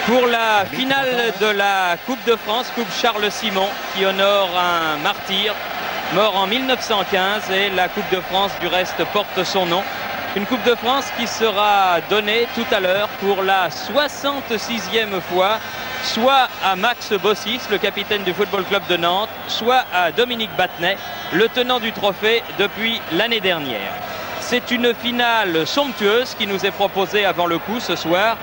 pour la finale de la Coupe de France, Coupe Charles Simon, qui honore un martyr mort en 1915, et la Coupe de France du reste porte son nom. Une Coupe de France qui sera donnée tout à l'heure pour la 66e fois, soit à Max Bossis, le capitaine du Football Club de Nantes, soit à Dominique Battenet, le tenant du trophée depuis l'année dernière. C'est une finale somptueuse qui nous est proposée avant le coup ce soir,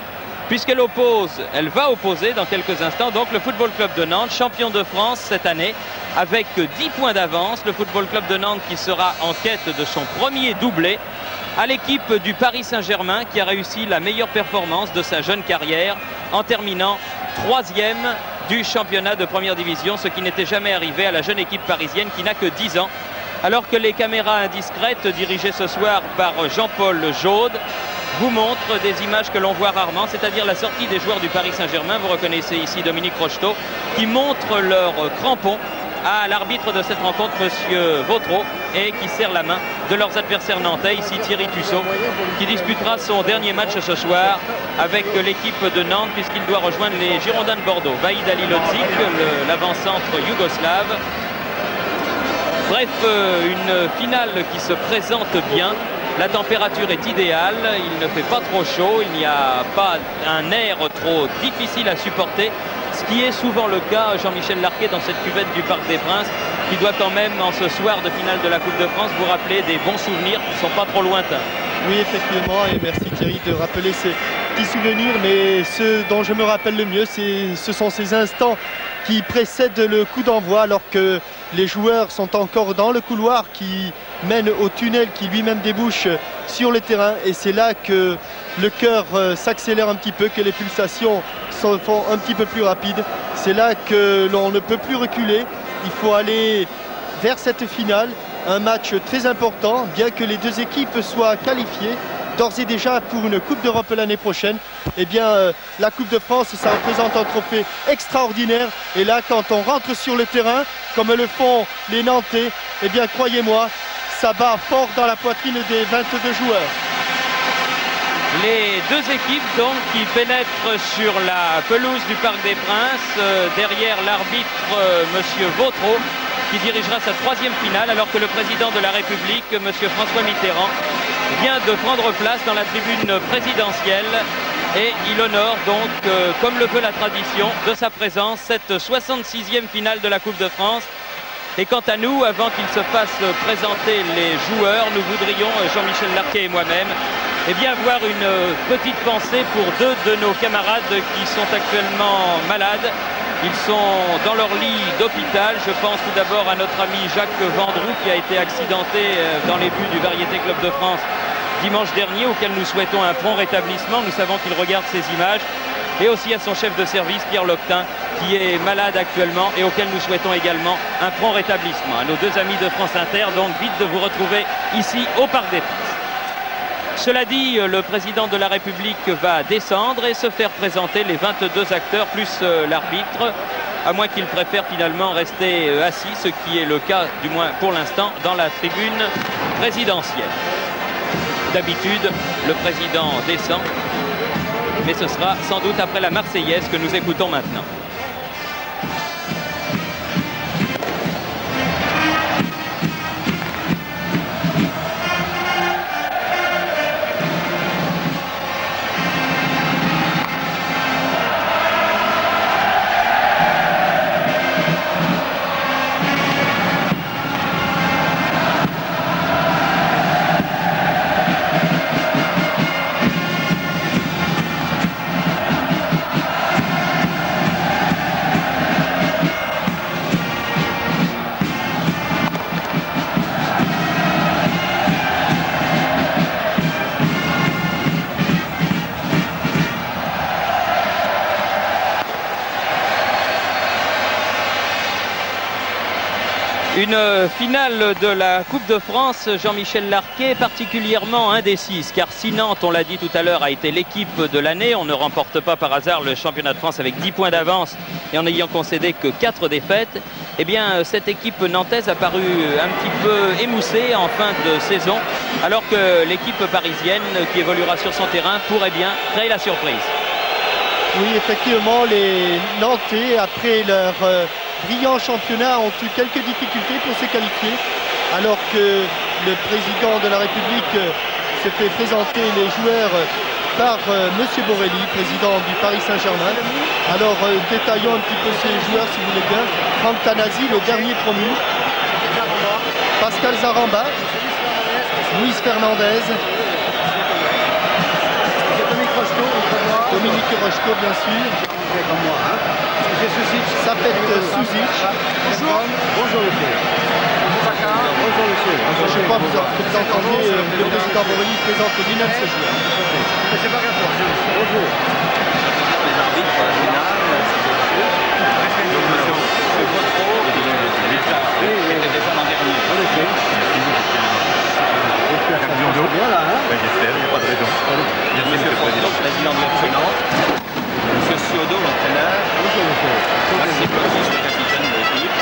puisqu'elle va opposer dans quelques instants donc le Football Club de Nantes, champion de France cette année, avec 10 points d'avance. Le Football Club de Nantes qui sera en quête de son premier doublé, à l'équipe du Paris Saint-Germain qui a réussi la meilleure performance de sa jeune carrière en terminant 3e du championnat de première division, ce qui n'était jamais arrivé à la jeune équipe parisienne qui n'a que 10 ans. Alors que les caméras indiscrètes dirigées ce soir par Jean-Paul Jaude vous montrent des images que l'on voit rarement, c'est-à-dire la sortie des joueurs du Paris Saint-Germain. Vous reconnaissez ici Dominique Rocheteau qui montre leur crampon à l'arbitre de cette rencontre, monsieur Vautreau, et qui serre la main de leurs adversaires nantais, ici Thierry Tussaud, qui disputera son dernier match ce soir avec l'équipe de Nantes, puisqu'il doit rejoindre les Girondins de Bordeaux. Vahid Halilhodžić, l'avant-centre yougoslave. Bref, une finale qui se présente bien. La température est idéale, il ne fait pas trop chaud, il n'y a pas un air trop difficile à supporter, ce qui est souvent le cas, Jean-Michel Larquet, dans cette cuvette du Parc des Princes, qui doit quand même, en ce soir de finale de la Coupe de France, vous rappeler des bons souvenirs qui ne sont pas trop lointains. Oui, effectivement, et merci Thierry de rappeler ces petits souvenirs, mais ce dont je me rappelle le mieux, ce sont ces instants qui précèdent le coup d'envoi, alors que les joueurs sont encore dans le couloir qui mène au tunnel qui lui-même débouche sur le terrain, et c'est là que le cœur s'accélère un petit peu, que les pulsations se font un petit peu plus rapides. C'est là que l'on ne peut plus reculer. Il faut aller vers cette finale, un match très important, bien que les deux équipes soient qualifiées d'ores et déjà pour une Coupe d'Europe l'année prochaine. Eh bien, la Coupe de France, ça représente un trophée extraordinaire. Et là, quand on rentre sur le terrain, comme le font les Nantais, eh bien, croyez-moi, ça bat fort dans la poitrine des 22 joueurs. Les deux équipes donc qui pénètrent sur la pelouse du Parc des Princes, derrière l'arbitre monsieur Vautreau, qui dirigera sa 3e finale, alors que le président de la République, monsieur François Mitterrand, vient de prendre place dans la tribune présidentielle, et il honore donc, comme le veut la tradition, de sa présence cette 66e finale de la Coupe de France. Et quant à nous, avant qu'il se fasse présenter les joueurs, nous voudrions, Jean-Michel Larquet et moi-même, eh bien, avoir une petite pensée pour 2 de nos camarades qui sont actuellement malades. Ils sont dans leur lit d'hôpital. Je pense tout d'abord à notre ami Jacques Vendroux qui a été accidenté dans les buts du Variété Club de France dimanche dernier, auquel nous souhaitons un prompt rétablissement. Nous savons qu'il regarde ces images. Et aussi à son chef de service, Pierre Loctin, qui est malade actuellement et auquel nous souhaitons également un prompt rétablissement. À nos 2 amis de France Inter, donc vite de vous retrouver ici au Parc des Princes. Cela dit, le président de la République va descendre et se faire présenter les 22 acteurs plus l'arbitre, à moins qu'il préfère finalement rester assis, ce qui est le cas, du moins pour l'instant, dans la tribune présidentielle. D'habitude, le président descend, mais ce sera sans doute après la Marseillaise que nous écoutons maintenant. Une finale de la Coupe de France, Jean-Michel Larquet, particulièrement indécise, car si Nantes, on l'a dit tout à l'heure, a été l'équipe de l'année, on ne remporte pas par hasard le championnat de France avec 10 points d'avance et en n'ayant concédé que 4 défaites, eh bien cette équipe nantaise a paru un petit peu émoussée en fin de saison, alors que l'équipe parisienne qui évoluera sur son terrain pourrait bien créer la surprise. Oui, effectivement, les Nantais, après leur brillant championnat, ont eu quelques difficultés pour se qualifier, alors que le président de la République s'est fait présenter les joueurs par Monsieur Borrelli, président du Paris Saint-Germain. Alors, détaillons un petit peu ces joueurs, si vous voulez bien. Franck Tanasi, le dernier promu. Pascal Zaramba. Luis Fernandez. Dominique Rocheteau, bien sûr. Sapet Suzic. Bonjour monsieur. Bonjour monsieur. Je crois que vous entendez le président Borrelli présente lui-même ce joueur. C'est pas grave. Bonjour. Les arbitres finales, déjà l'an dernier. En effet. Bien là, hein? J'espère, il n'y a pas de raison. Monsieur Fronton, président de l'entraîneur. Monsieur Ciodo, l'entraîneur. Bonjour monsieur. Maxime Bossis, le capitaine de l'équipe.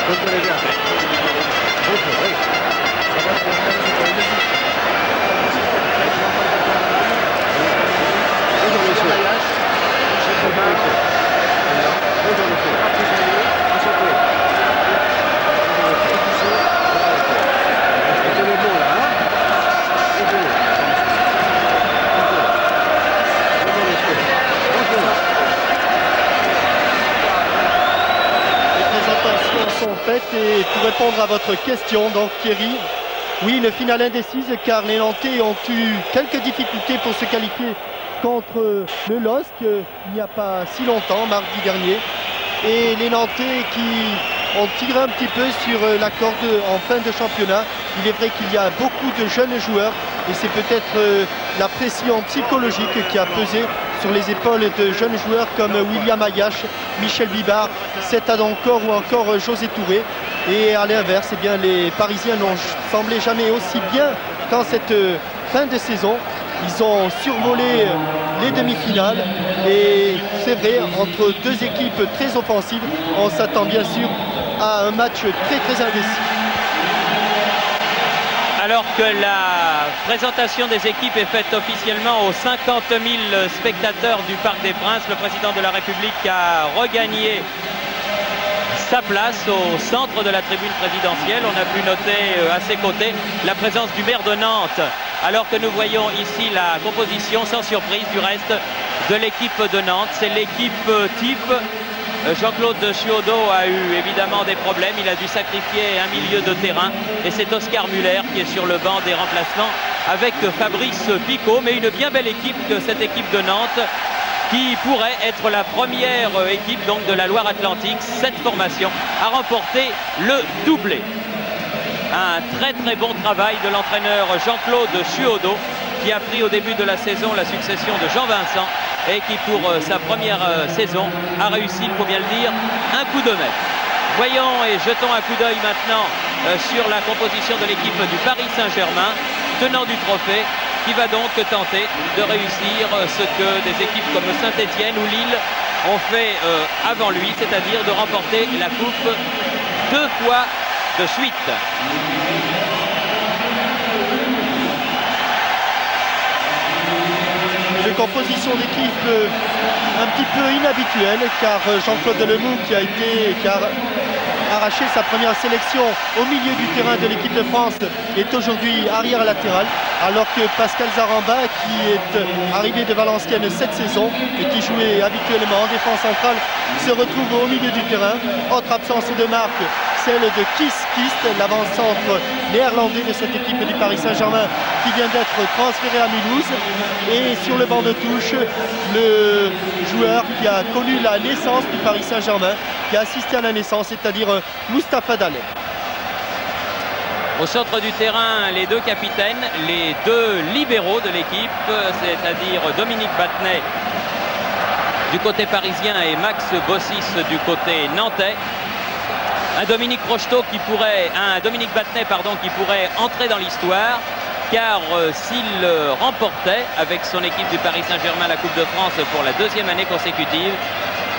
Bonjour les gars. Bonjour, oui. Bonjour monsieur. Bonjour monsieur. Enchanté. C'est le bon là, hein? Bonjour. Bonjour monsieur. Bonjour. Les présentations sont faites et pour répondre à votre question, donc Thierry, oui, le final indécise car les Nantais ont eu quelques difficultés pour se qualifier contre le LOSC il n'y a pas si longtemps, mardi dernier. Et les Nantais qui ont tiré un petit peu sur la corde en fin de championnat. Il est vrai qu'il y a beaucoup de jeunes joueurs et c'est peut-être la pression psychologique qui a pesé sur les épaules de jeunes joueurs comme William Ayache, Michel Bibard, Seth Adancor ou encore José Touré. Et à l'inverse, eh bien, les Parisiens n'ont semblé jamais aussi bien qu'en cette fin de saison. Ils ont survolé les demi-finales et c'est vrai, entre deux équipes très offensives, on s'attend bien sûr à un match très très indécis. Alors que la présentation des équipes est faite officiellement aux 50 000 spectateurs du Parc des Princes, le président de la République a regagné sa place au centre de la tribune présidentielle. On a pu noter à ses côtés la présence du maire de Nantes, alors que nous voyons ici la composition sans surprise du reste de l'équipe de Nantes. C'est l'équipe type. Jean-Claude Chiodo a eu évidemment des problèmes, il a dû sacrifier un milieu de terrain et c'est Oscar Muller qui est sur le banc des remplacements avec Fabrice Picot, mais une bien belle équipe que cette équipe de Nantes qui pourrait être la première équipe donc de la Loire-Atlantique, cette formation, a remporté le doublé. Un très très bon travail de l'entraîneur Jean-Claude Chiodo qui a pris au début de la saison la succession de Jean Vincent et qui pour sa première saison a réussi, il faut bien le dire, un coup de maître. Voyons et jetons un coup d'œil maintenant sur la composition de l'équipe du Paris Saint-Germain, tenant du trophée, qui va donc tenter de réussir ce que des équipes comme Saint-Étienne ou Lille ont fait avant lui, c'est-à-dire de remporter la coupe 2 fois de suite. Une composition d'équipe un petit peu inhabituelle car Jean-Claude Delemou qui a arraché sa première sélection au milieu du terrain de l'équipe de France est aujourd'hui arrière latéral, alors que Pascal Zaramba, qui est arrivé de Valenciennes cette saison et qui jouait habituellement en défense centrale, se retrouve au milieu du terrain. Autre absence de marque, celle de Kees Kist, l'avant-centre néerlandais de cette équipe du Paris Saint-Germain qui vient d'être transféré à Mulhouse. Et sur le banc de touche, le joueur qui a connu la naissance du Paris Saint-Germain, qui a assisté à la naissance, c'est-à-dire Moustapha Dallet. Au centre du terrain, les deux capitaines, les deux libéraux de l'équipe, c'est-à-dire Dominique Battenet du côté parisien et Max Bossis du côté nantais. Un Dominique Rocheteau qui pourrait, un Dominique Battenet pardon, qui pourrait entrer dans l'histoire, car s'il remportait avec son équipe du Paris Saint-Germain la Coupe de France pour la 2e année consécutive,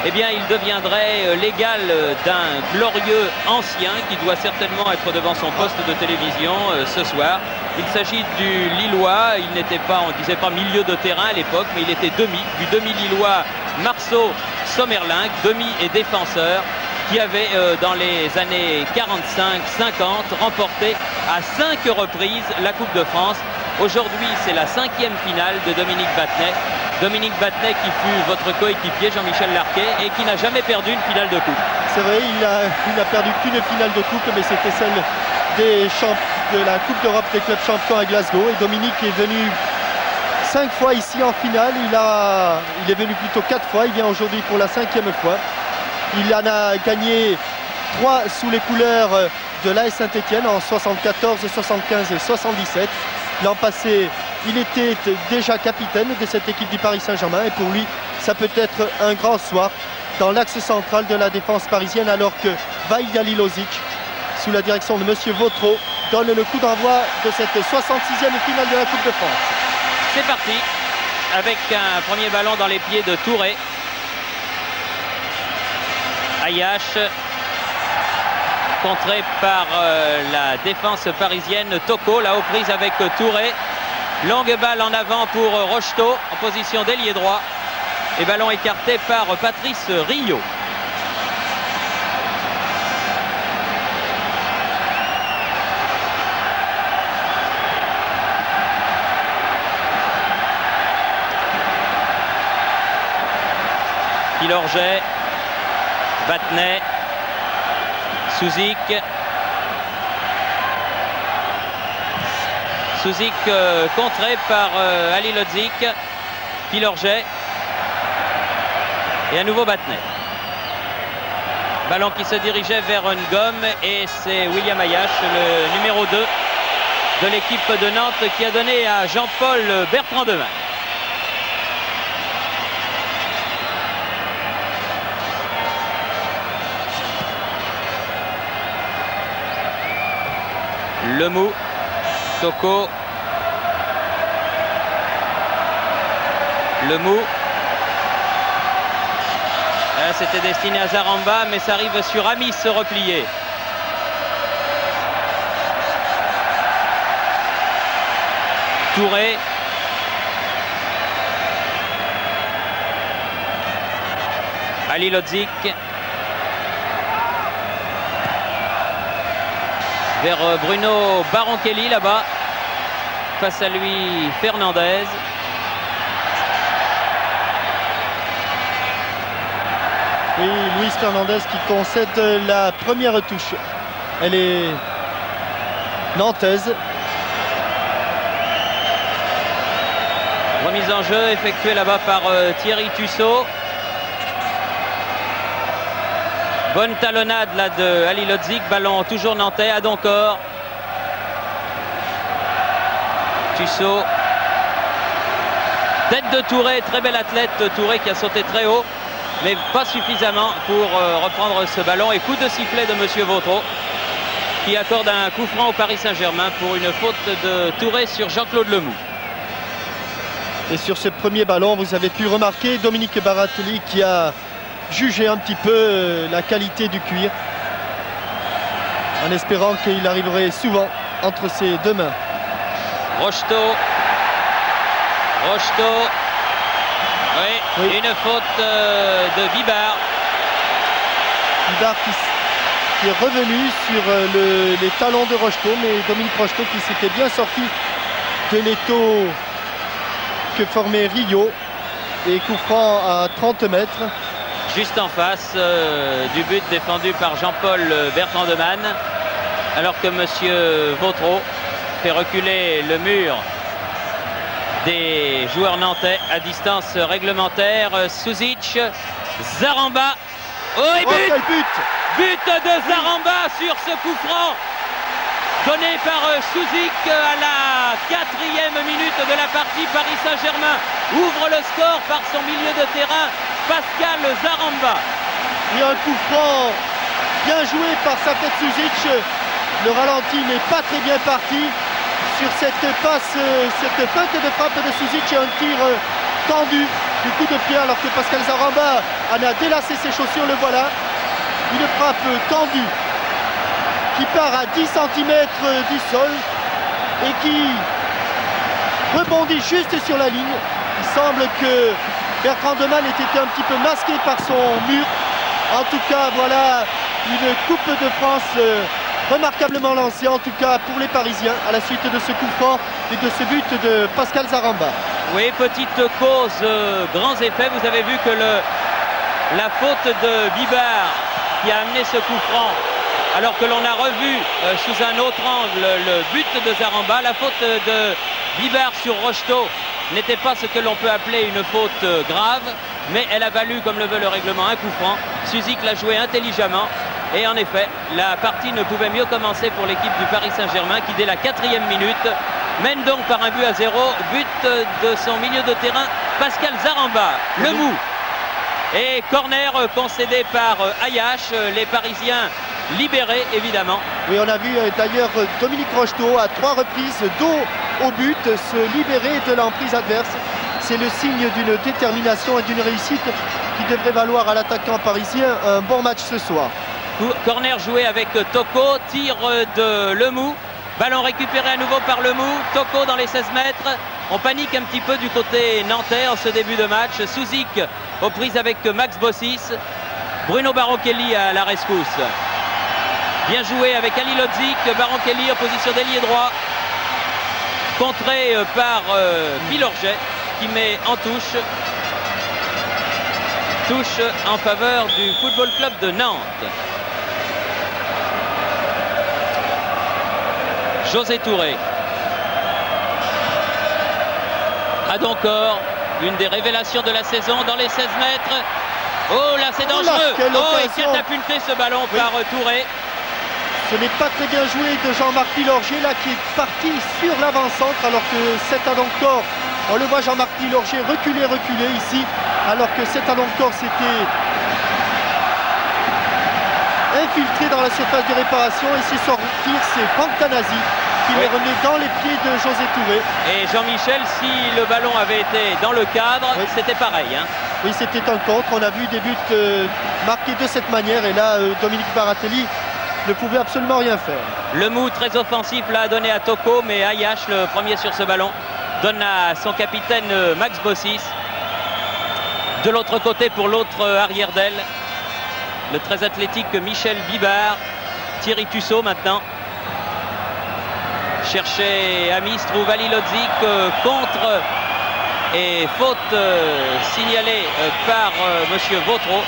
eh bien il deviendrait l'égal d'un glorieux ancien qui doit certainement être devant son poste de télévision ce soir. Il s'agit du Lillois, il n'était pas, on ne disait pas milieu de terrain à l'époque, mais il était du demi-Lillois Marceau Sommerling, demi et défenseur, qui avait dans les années 45-50 remporté à 5 reprises la Coupe de France. Aujourd'hui, c'est la 5e finale de Dominique Battenet. Dominique Battenet qui fut votre coéquipier Jean-Michel Larquet et qui n'a jamais perdu une finale de coupe. C'est vrai, il n'a perdu qu'une finale de coupe, mais c'était celle de la Coupe d'Europe des clubs champions à Glasgow. Et Dominique est venu 5 fois ici en finale. Il est venu plutôt 4 fois. Il vient aujourd'hui pour la 5e fois. Il en a gagné 3 sous les couleurs de l'AS Saint-Étienne en 74, 75 et 77. L'an passé, il était déjà capitaine de cette équipe du Paris Saint-Germain et pour lui, ça peut être un grand soir dans l'axe central de la défense parisienne alors que Vahid Halilovic, sous la direction de Monsieur Vautreau, donne le coup d'envoi de cette 66e finale de la Coupe de France. C'est parti avec un premier ballon dans les pieds de Touré. Ayache contré par la défense parisienne. Toko, la haute prise avec Touré. Longue balle en avant pour Rocheteau en position d'ailier droit. Et ballon écarté par Patrice Rio. Pilorget, Battenet, Souzik. Souzik contré par Halilovic. Pilorget. Et à nouveau Battenet. Ballon qui se dirigeait vers une gomme et c'est William Ayache, le numéro 2 de l'équipe de Nantes qui a donné à Jean-Paul Bertrand-Demanne. Lemou, Toko, Lemou. C'était destiné à Zaramba, mais ça arrive sur Amis se replier. Touré. Halilovic. Vers Bruno Baronchelli là-bas. Face à lui, Fernandez. Et Luis Fernandez qui concède la première touche. Elle est nantaise. Remise en jeu effectuée là-bas par Thierry Tussaud. Bonne talonnade là de Halilovic. Ballon toujours nantais à Doncor. Tussaud. Tête de Touré, très bel athlète Touré qui a sauté très haut. Mais pas suffisamment pour reprendre ce ballon. Et coup de sifflet de Monsieur Vautreau qui accorde un coup franc au Paris Saint-Germain pour une faute de Touré sur Jean-Claude Lemou. Et sur ce premier ballon, vous avez pu remarquer Dominique Baratelli qui a jugé un petit peu la qualité du cuir en espérant qu'il arriverait souvent entre ses deux mains. Rocheteau. Oui, une faute de Bibard. Bibard qui est revenu sur les talons de Rocheteau, mais Dominique Rocheteau qui s'était bien sorti de l'étau que formait Rio. Et coup franc à 30 mètres. Juste en face du but défendu par Jean-Paul Bertrand-Demanne. Alors que Monsieur Vautreau fait reculer le mur des joueurs nantais à distance réglementaire. Souzic, Zaramba. Oh et but, quel but! But de Zaramba sur ce coup franc donné par Souzic à la 4e minute de la partie. Paris Saint-Germain ouvre le score par son milieu de terrain, Pascal Zaramba. Il y a un coup franc bien joué par Safet Souzic. Le ralenti n'est pas très bien parti. Sur cette passe, cette feinte de frappe de Souzic et un tir tendu du coup de pied alors que Pascal Zaramba en a délacé ses chaussures, le voilà. Une frappe tendue qui part à 10 cm du sol et qui rebondit juste sur la ligne. Il semble que Bertrand Demann était un petit peu masqué par son mur. En tout cas, voilà une Coupe de France remarquablement lancée, en tout cas pour les Parisiens, à la suite de ce coup franc et de ce but de Pascal Zaramba. Oui, petite cause, grands effets. Vous avez vu que la faute de Bibard qui a amené ce coup franc, alors que l'on a revu sous un autre angle le but de Zaramba, la faute de Bibard sur Rocheteau n'était pas ce que l'on peut appeler une faute grave, mais elle a valu, comme le veut le règlement, un coup franc. Suzik l'a joué intelligemment et en effet, la partie ne pouvait mieux commencer pour l'équipe du Paris Saint-Germain qui, dès la 4e minute, mène donc par un but à 0, but de son milieu de terrain, Pascal Zaramba, le mou. Et corner concédé par Ayache, les Parisiens libérés évidemment. Oui, on a vu d'ailleurs Dominique Rocheteau à 3 reprises dos au but se libérer de l'emprise adverse. C'est le signe d'une détermination et d'une réussite qui devrait valoir à l'attaquant parisien un bon match ce soir. Corner joué avec Toko, tir de Lemou, ballon récupéré à nouveau par Lemou, Toko dans les 16 mètres. On panique un petit peu du côté nantais en ce début de match. Souzik aux prises avec Max Bossis, Bruno Baronchelli à la rescousse. Bien joué avec Ali Lodzik, Baronchelli en position d'ailier droit, contré par Milorget qui met en touche en faveur du Football Club de Nantes. José Touré a donc encore une des révélations de la saison dans les 16 mètres. Oh là, c'est dangereux. Oh, et catapulté ce ballon par Touré. Ce n'est pas très bien joué de Jean-Marc Pilorget là qui est parti sur l'avant-centre alors que cet Adoncor, on le voit Jean-Marc Pilorget reculer ici alors que cet Adoncor s'était infiltré dans la surface de réparation et c'est sortir, c'est Franck Tanasi qui le remet dans les pieds de José Touré. Et Jean-Michel, si le ballon avait été dans le cadre, c'était pareil. Hein. Oui, c'était un contre. On a vu des buts marqués de cette manière et là, Dominique Baratelli ne pouvait absolument rien faire. Le mou très offensif l'a donné à Toko, mais Ayache, le premier sur ce ballon, donne à son capitaine Max Bossis. De l'autre côté, pour l'autre arrière d'aile, le très athlétique Michel Bibard. Thierry Tussaud maintenant. Cherché Amis, trouve Ali Lodzik, contre et faute signalée par monsieur Vautreau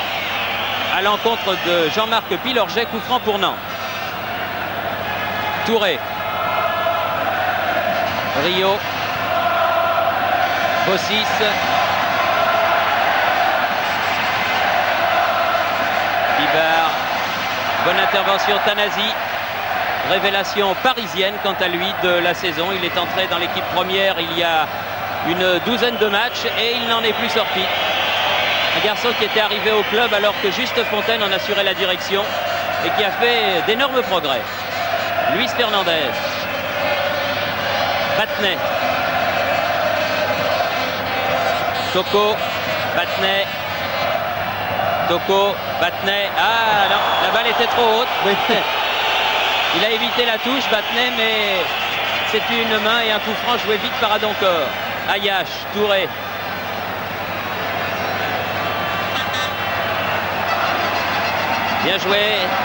à l'encontre de Jean-Marc Pilorget, coup franc pour Nantes. Touré, Rio, Bossis, Bibard, bonne intervention Tanasi. Révélation parisienne quant à lui de la saison. Il est entré dans l'équipe première il y a une douzaine de matchs et il n'en est plus sorti. Un garçon qui était arrivé au club alors que Juste Fontaine en assurait la direction et qui a fait d'énormes progrès. Luis Fernandez, Battenet, Toko, Battenet, Toko, Battenet. Ah non, la balle était trop haute. Il a évité la touche, Battenet, mais c'est une main et un coup franc joué vite par Adoncor. Ayache, Touré. Bien joué,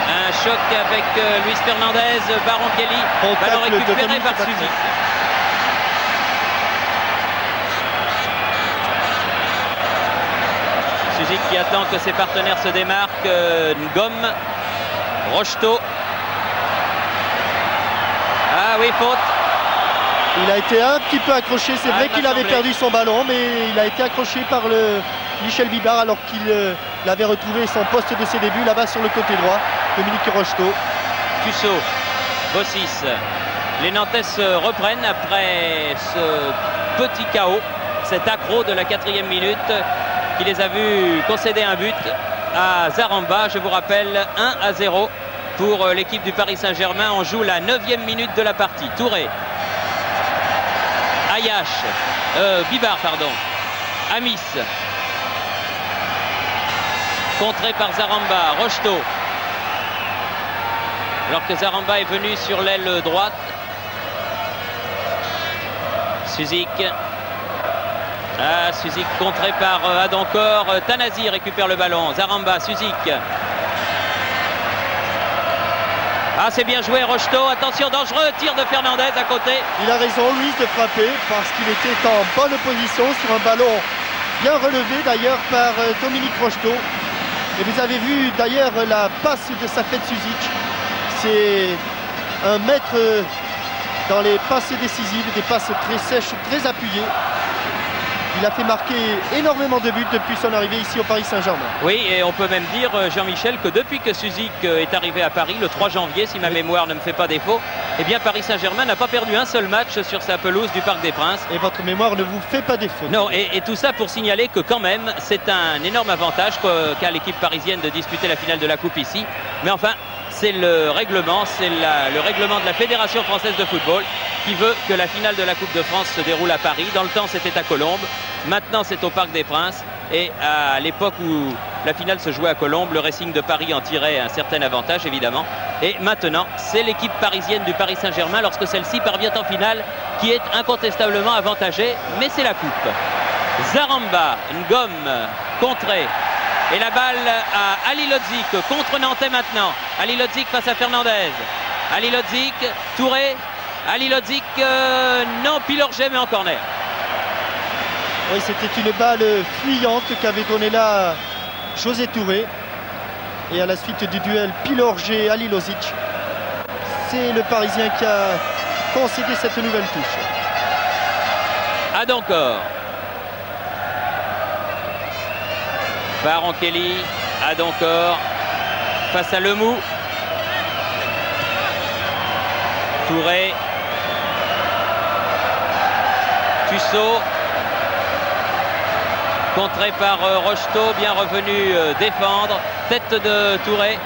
un choc avec Luis Fernandez, Baronchelli, ballon récupéré par Suzy. Suzy qui attend que ses partenaires se démarquent, Ngom, Rocheteau. Ah oui, faute. Il a été un petit peu accroché, c'est vrai qu'il avait perdu son ballon, mais il a été accroché par le Michel Bibard alors qu'il avait retrouvé son poste de ses débuts là-bas sur le côté droit. Dominique Rocheteau. Tussaud, Bossis. Les Nantais se reprennent après ce petit chaos, cet accro de la 4e minute qui les a vus concéder un but à Zaramba. Je vous rappelle 1-0 pour l'équipe du Paris Saint-Germain. On joue la 9e minute de la partie. Touré, Ayache, Bibard pardon, Amis, contré par Zaramba, Rocheteau, alors que Zaramba est venu sur l'aile droite. Suzik, Ah, Suzik contré par Adancor. Tanasi récupère le ballon. Zaramba, Suzik. Ah, c'est bien joué, Rocheteau. Attention, dangereux. Tir de Fernandez à côté. Il a raison, Luis, de frapper parce qu'il était en bonne position sur un ballon bien relevé d'ailleurs par Dominique Rocheteau. Et vous avez vu d'ailleurs la passe de Safet Suzic. C'est un maître dans les passes décisives, des passes très sèches, très appuyées. Il a fait marquer énormément de buts depuis son arrivée ici au Paris Saint-Germain. Oui, et on peut même dire, Jean-Michel, que depuis que Suzik est arrivé à Paris, le 3 janvier, si ma mémoire ne me fait pas défaut, eh bien Paris Saint-Germain n'a pas perdu un seul match sur sa pelouse du Parc des Princes. Et votre mémoire ne vous fait pas défaut. Non, et tout ça pour signaler que quand même, c'est un énorme avantage qu'a l'équipe parisienne de disputer la finale de la Coupe ici. Mais enfin, c'est le règlement, le règlement de la Fédération française de football qui veut que la finale de la Coupe de France se déroule à Paris. Dans le temps, c'était à Colombes. Maintenant, c'est au Parc des Princes. Et à l'époque où la finale se jouait à Colombes, le Racing de Paris en tirait un certain avantage, évidemment. Et maintenant, c'est l'équipe parisienne du Paris Saint-Germain, lorsque celle-ci parvient en finale, qui est incontestablement avantagée. Mais c'est la Coupe. Zaramba, Ngom, contré. Et la balle à Ali Lodzik contre Nantais maintenant. Ali Lodzik face à Fernandez. Ali Lodzik, Touré. Ali Lodzik, non, Pilorget mais en corner. Oui, c'était une balle fuyante qu'avait donnée là José Touré. Et à la suite du duel Pilorget-Ali Lodzik, c'est le Parisien qui a concédé cette nouvelle touche. Adancor. Baron Kelly, Adancor face à Lemou. Touré. Tussaud. Contré par Rocheteau, bien revenu défendre. Tête de Touré.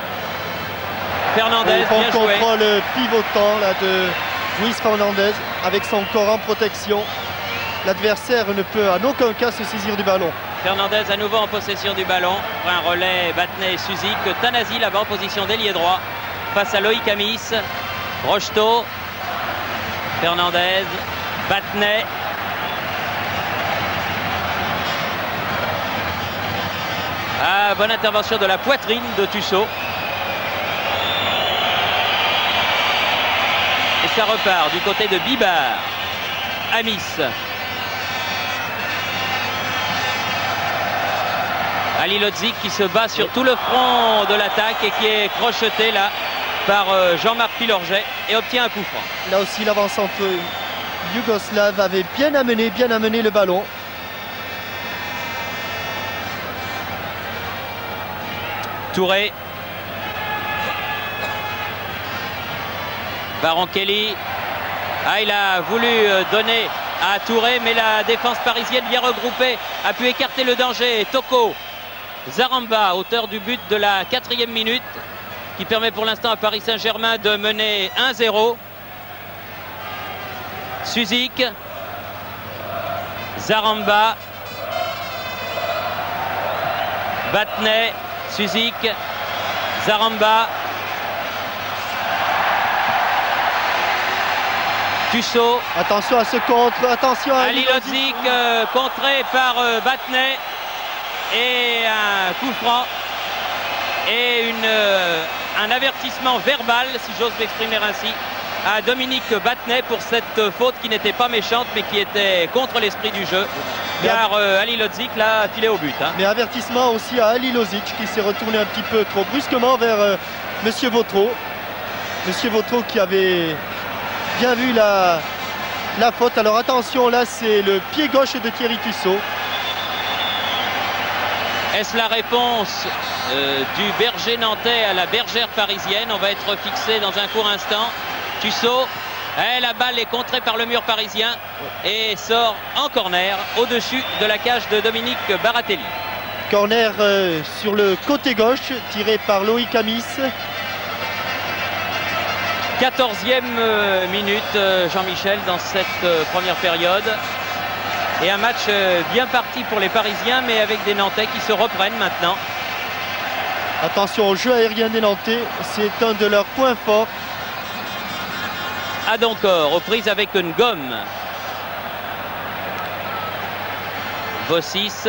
Fernandez, bon bien joué. Contrôle pivotant là, de Luis Fernandez avec son corps en protection. L'adversaire ne peut en aucun cas se saisir du ballon. Fernandez à nouveau en possession du ballon. Pour un relais, Battenet et Suzik. Tanasi là-bas en position d'ailier droit. Face à Loïc Amis. Rocheteau. Fernandez. Battenet. Ah, bonne intervention de la poitrine de Tussaud. Et ça repart du côté de Bibar. Amis. Ali Lodzik qui se bat sur tout le front de l'attaque et qui est crocheté là par Jean-Marc Pilorget et obtient un coup franc. Là aussi l'avant-centre yougoslave avait bien amené le ballon. Touré. Baron Kelly. Ah, il a voulu donner à Touré, mais la défense parisienne bien regroupée a pu écarter le danger. Toko. Zaramba, auteur du but de la 4e minute, qui permet pour l'instant à Paris Saint-Germain de mener 1-0. Suzik. Zaramba. Battenet. Suzik. Zaramba. Tussaud. Attention à ce contre, attention à Ali Lodzik, contré par Battenet. Et un coup franc. Et un avertissement verbal, si j'ose m'exprimer ainsi, à Dominique Battenet pour cette faute qui n'était pas méchante mais qui était contre l'esprit du jeu. Car Ali Lodzik l'a filé au but. Hein. Mais avertissement aussi à Ali Lodzik qui s'est retourné un petit peu trop brusquement vers Monsieur Vautreau. Monsieur Vautreau qui avait bien vu la faute. Alors attention, là c'est le pied gauche de Thierry Tussaud. Est-ce la réponse du berger nantais à la bergère parisienne? On va être fixé dans un court instant. Tussaud. La balle est contrée par le mur parisien et sort en corner au-dessus de la cage de Dominique Baratelli. Corner sur le côté gauche, tiré par Loïc Amis. 14e minute, Jean-Michel, dans cette première période. Et un match bien parti pour les Parisiens, mais avec des Nantais qui se reprennent maintenant. Attention au jeu aérien des Nantais, c'est un de leurs points forts. Adancor, aux prises avec une gomme. Vossis.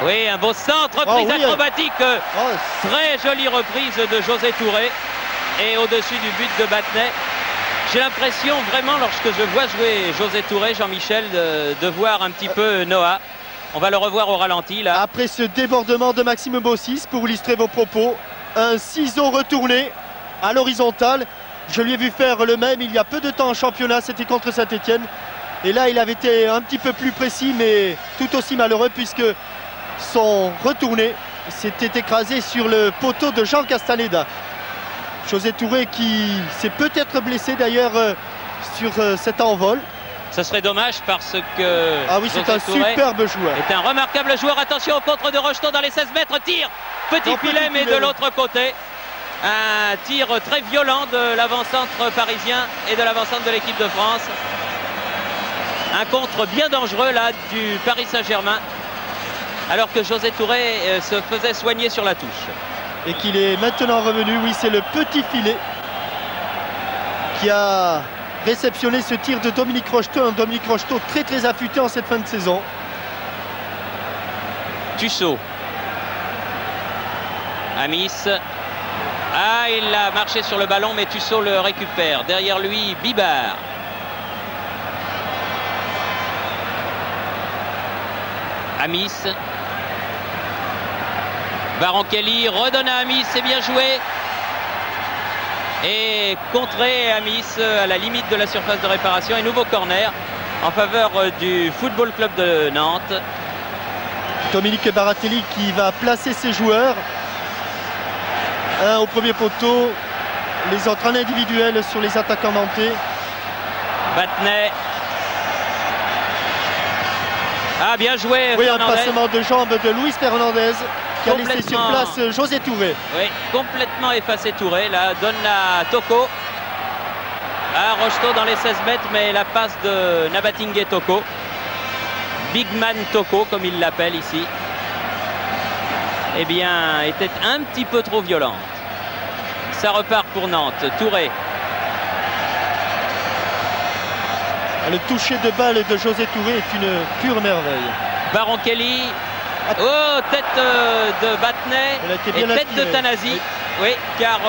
Oui, un beau centre, prise acrobatique. Très jolie reprise de José Touré. Et au-dessus du but de Battenet. J'ai l'impression vraiment, lorsque je vois jouer José Touré, Jean-Michel, de voir un petit peu Noah. On va le revoir au ralenti là. Après ce débordement de Maxime Vossis, pour illustrer vos propos, un ciseau retourné à l'horizontale. Je lui ai vu faire le même il y a peu de temps en championnat, c'était contre Saint-Etienne. Et là, il avait été un petit peu plus précis, mais tout aussi malheureux, puisque son retourné s'était écrasé sur le poteau de Jean Castaneda. José Touré qui s'est peut-être blessé d'ailleurs sur cet envol. Ce serait dommage parce que... Ah oui, c'est un superbe joueur. C'est un remarquable joueur. Attention au contre de Rocheteau dans les 16 mètres. Tir, petit filet, mais de l'autre côté. Un tir très violent de l'avant-centre parisien et de l'avant-centre de l'équipe de France. Un contre bien dangereux là du Paris Saint-Germain. Alors que José Touré se faisait soigner sur la touche. Et qu'il est maintenant revenu. Oui, c'est le petit filet qui a réceptionné ce tir de Dominique Rocheteau. Un Dominique Rocheteau très affûté en cette fin de saison. Tussaud. Amis. Ah, il a marché sur le ballon, mais Tussaud le récupère. Derrière lui, Bibard. Amis. Baron-Kelly redonne à Amis, c'est bien joué. Et contré Amis à la limite de la surface de réparation. Et nouveau corner en faveur du Football Club de Nantes. Dominique Baratelli qui va placer ses joueurs. Un au premier poteau, les autres en individuel sur les attaquants nantais. Battenet. Ah, bien joué. Oui, Fernandez. un passement de jambes de Luis Fernandez qui a laissé sur place José Touré. Oui, complètement effacé Touré. Là, donne à Toko. À Rocheteau dans les 16 mètres, mais la passe de Nabatingue Toko. Big Man Toko, comme il l'appelle ici. Eh bien, était un petit peu trop violente. Ça repart pour Nantes. Touré. Le toucher de balle de José Touré est une pure merveille. Baron-Kelly. Oh, tête de Battenet et tête de Tanasi. Oui, car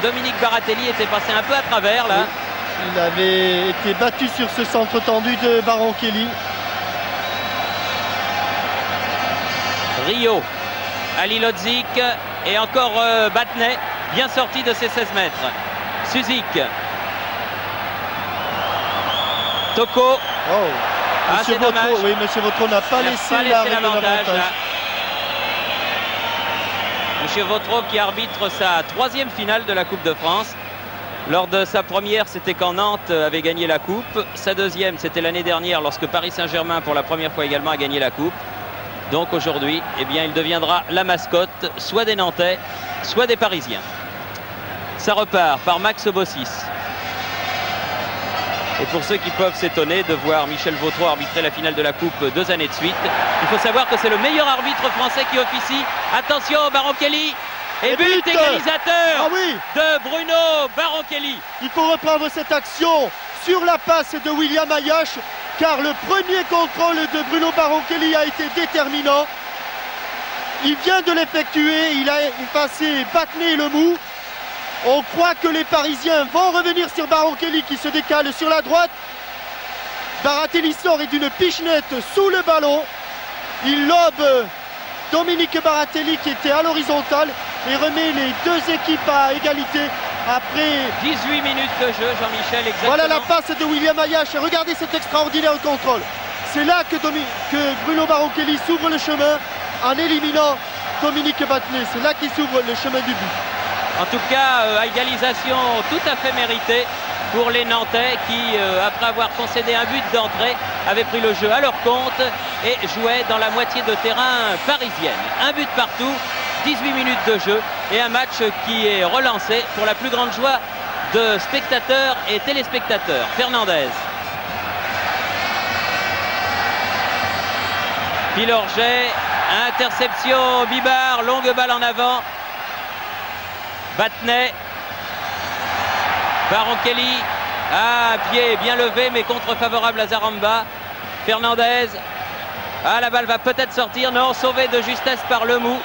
Dominique Baratelli était passé un peu à travers là. Oui, il avait été battu sur ce centre tendu de Baron-Kelly. Rio. Ali Lodzik et encore Battenet, bien sorti de ses 16 mètres. Suzik. Toko. Oh. Ah, Monsieur Vautreau, oui, Monsieur Vautreau n'a pas laissé l'avantage. Monsieur Vautreau qui arbitre sa 3e finale de la Coupe de France. Lors de sa première, c'était quand Nantes avait gagné la Coupe. Sa deuxième, c'était l'année dernière lorsque Paris Saint-Germain, pour la première fois également, a gagné la Coupe. Donc aujourd'hui, eh bien, il deviendra la mascotte, soit des Nantais, soit des Parisiens. Ça repart par Max Bossis. Et pour ceux qui peuvent s'étonner de voir Michel Vautreau arbitrer la finale de la Coupe 2 années de suite, il faut savoir que c'est le meilleur arbitre français qui officie. Attention, Baron-Kelly. Et but égalisateur de Bruno Baron-Kelly. Il faut reprendre cette action sur la passe de William Ayache, car le premier contrôle de Bruno Baron-Kelly a été déterminant. Il vient de l'effectuer, il a passé Battenet et le mou. On croit que les Parisiens vont revenir sur Baron-Kelly qui se décale sur la droite. Baratelli sort et d'une pichenette sous le ballon. Il lobe Dominique Baratelli qui était à l'horizontale et remet les deux équipes à égalité après 18 minutes de jeu, Jean-Michel, exactement. Voilà la passe de William Ayache. Regardez cet extraordinaire contrôle. C'est là que Bruno Baron-Kelly s'ouvre le chemin en éliminant Dominique Battenet. C'est là qu'il s'ouvre le chemin du but. En tout cas, égalisation tout à fait méritée pour les Nantais qui, après avoir concédé un but d'entrée, avaient pris le jeu à leur compte et jouaient dans la moitié de terrain parisienne. Un but partout, 18 minutes de jeu et un match qui est relancé pour la plus grande joie de spectateurs et téléspectateurs. Fernandez. Pilorget, interception, Bibard, longue balle en avant. Battenet. Baron-Kelly. Ah, pied bien levé mais contre favorable à Zaramba. Fernandez. Ah, la balle va peut-être sortir. Non, sauvé de justesse par Lemou.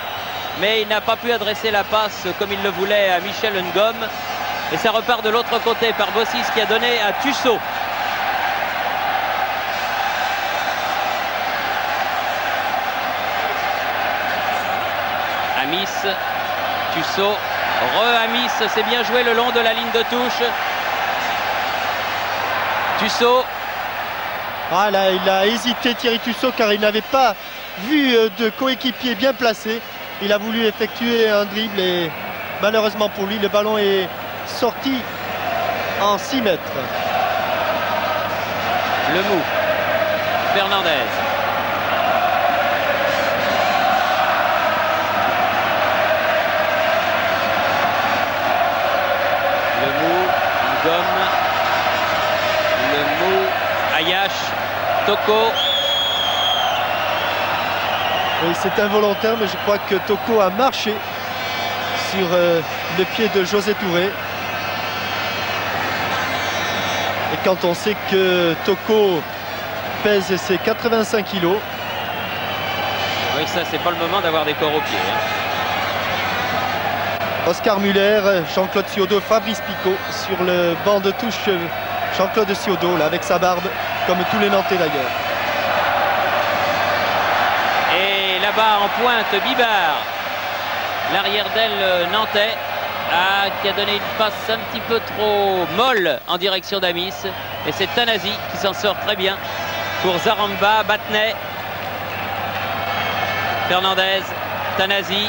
Mais il n'a pas pu adresser la passe comme il le voulait à Michel Ngom. Et ça repart de l'autre côté par Bossis qui a donné à Tussaud. Amis, Tussaud, Amis, c'est bien joué le long de la ligne de touche. Tussaud. Ah là, il a hésité Thierry Tussaud car il n'avait pas vu de coéquipier bien placé. Il a voulu effectuer un dribble et malheureusement pour lui, le ballon est sorti en 6 mètres. Lemou, Fernandez. Gomme, Lemou, Ayash, Toko. Oui, c'est involontaire, mais je crois que Toko a marché sur le pied de José Touré. Et quand on sait que Toko pèse ses 85 kilos. Oui, ça, c'est pas le moment d'avoir des corps aux pieds. Hein. Oscar Muller, Jean-Claude Ciodo, Fabrice Picot sur le banc de touche. Jean-Claude Ciodo, là, avec sa barbe, comme tous les Nantais d'ailleurs. Et là-bas en pointe, Bibard, l'arrière d'aile nantais, qui a donné une passe un petit peu trop molle en direction d'Amis. Et c'est Tanasi qui s'en sort très bien pour Zaramba, Battenet, Fernandez, Tanasi.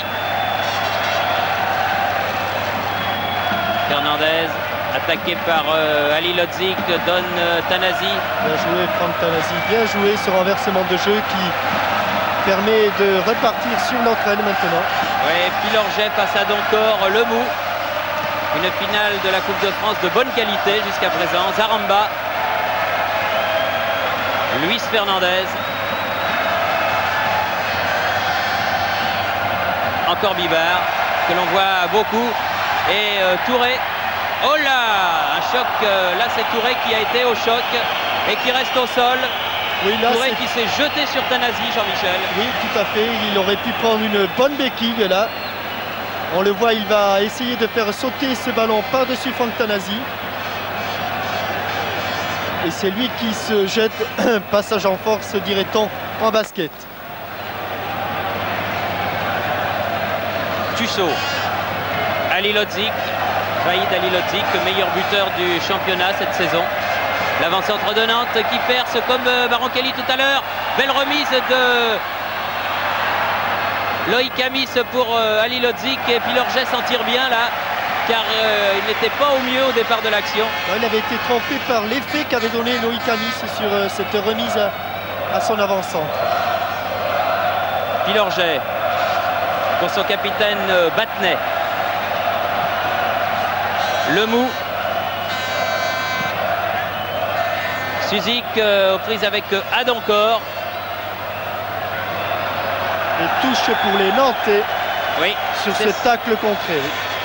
Fernandez, attaqué par Ali Lodzik, donne Tanasi. Bien joué Franck Tanasi, bien joué ce renversement de jeu qui permet de repartir sur l'entraîne maintenant. Oui, Pilorget face à Doncor, Lemou. Une finale de la Coupe de France de bonne qualité jusqu'à présent. Zaramba, Luis Fernandez. Encore Bibard, que l'on voit beaucoup. Et Touré, oh là, un choc, là c'est Touré qui a été au choc et qui reste au sol. Oui, là, Touré qui s'est jeté sur Tanasi, Jean-Michel. Oui, tout à fait, il aurait pu prendre une bonne béquille là. On le voit, il va essayer de faire sauter ce ballon par-dessus Franck Tanasi. Et c'est lui qui se jette, passage en force dirait-on, en basket. Tussaud. Ali Lodzik, Faïd Ali Lodzik, meilleur buteur du championnat cette saison. L'avant-centre de Nantes qui perce comme Baronchelli tout à l'heure. Belle remise de Loïc Amis pour Ali Lodzik. Et puis Lorget s'en tire bien là, car il n'était pas au mieux au départ de l'action. Il avait été trompé par l'effet qu'avait donné Loïc Amis sur cette remise à son avant-centre. Puis Lorget pour son capitaine Battenet. Lemou. Suzik aux prises avec Adoncor. Et touche pour les Nantais. Oui, sur ce tacle contré.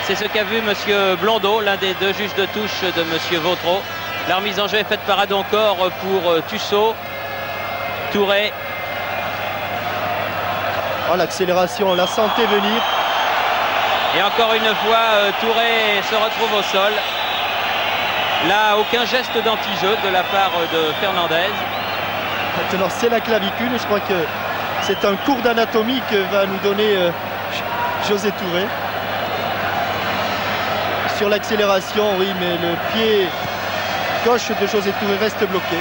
C'est ce qu'a vu M. Blondeau, l'un des deux juges de touche de M. Vautreau. La remise en jeu est faite par Adoncor pour Tussaud. Touré. Oh, l'accélération, on la sentait venir. Et encore une fois, Touré se retrouve au sol. Là, aucun geste d'anti-jeu de la part de Fernandez. Maintenant, c'est la clavicule. Je crois que c'est un cours d'anatomie que va nous donner José Touré. Sur l'accélération, oui, mais le pied gauche de José Touré reste bloqué.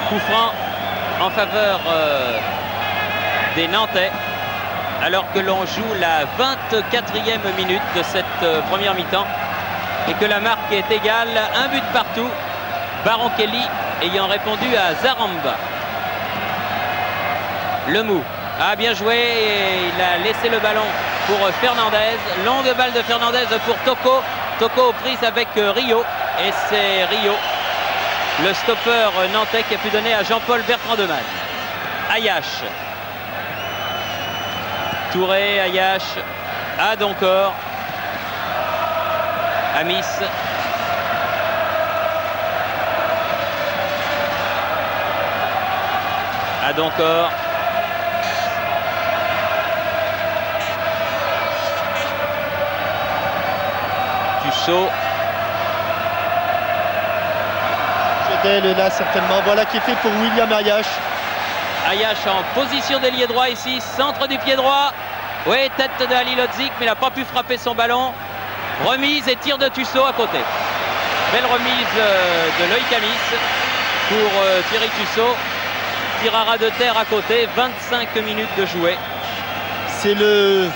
Coup franc en faveur des Nantais, alors que l'on joue la 24e minute de cette première mi-temps et que la marque est égale, un but partout. Baronchelli ayant répondu à Zaramba. Lemou a bien joué et il a laissé le ballon pour Fernandez. Longue balle de Fernandez pour Toko. Toko aux prises avec Rio et c'est Rio, le stopper nantais, qui a pu donner à Jean-Paul Bertrand-Demanne. Ayash. Touré, Ayash, Adoncor. Amis. Adoncor. Tussaud. Jedel là certainement. Voilà qui est fait pour William Ayache. Ayache en position d'ailier droit ici. Centre du pied droit. Oui, tête de Halilhodžić, mais il n'a pas pu frapper son ballon. Remise et tir de Tussaud à côté. Belle remise de Loïc Amis pour Thierry Tussaud. Tir à ras de terre à côté. 25 minutes de jouer. C'est le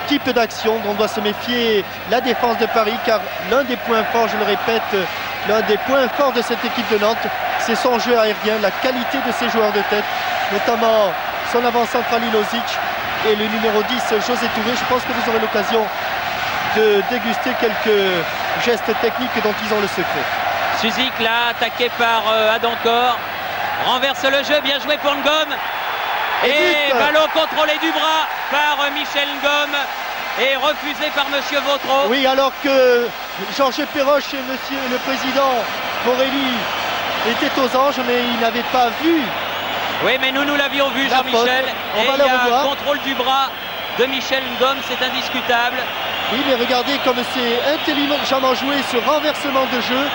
type d'action dont doit se méfier la défense de Paris, car l'un des points forts, je le répète, l'un des points forts de cette équipe de Nantes, c'est son jeu aérien, la qualité de ses joueurs de tête, notamment son avant-centre Halilhodžić et le numéro 10 José Touré. Je pense que vous aurez l'occasion de déguster quelques gestes techniques dont ils ont le secret. Suzik là, attaqué par Adoncor, renverse le jeu, bien joué pour Ngom. Et ballon contrôlé du bras par Michel Ngom et refusé par Monsieur Vautreau. Oui, alors que Georges Perroche et Monsieur le Président Morelli étaient aux anges, mais ils n'avaient pas vu. Oui, mais nous l'avions vu, Jean-Michel. Et il y a un contrôle du bras de Michel Ngom, c'est indiscutable. Oui, mais regardez comme c'est intelligemment joué ce renversement de jeu.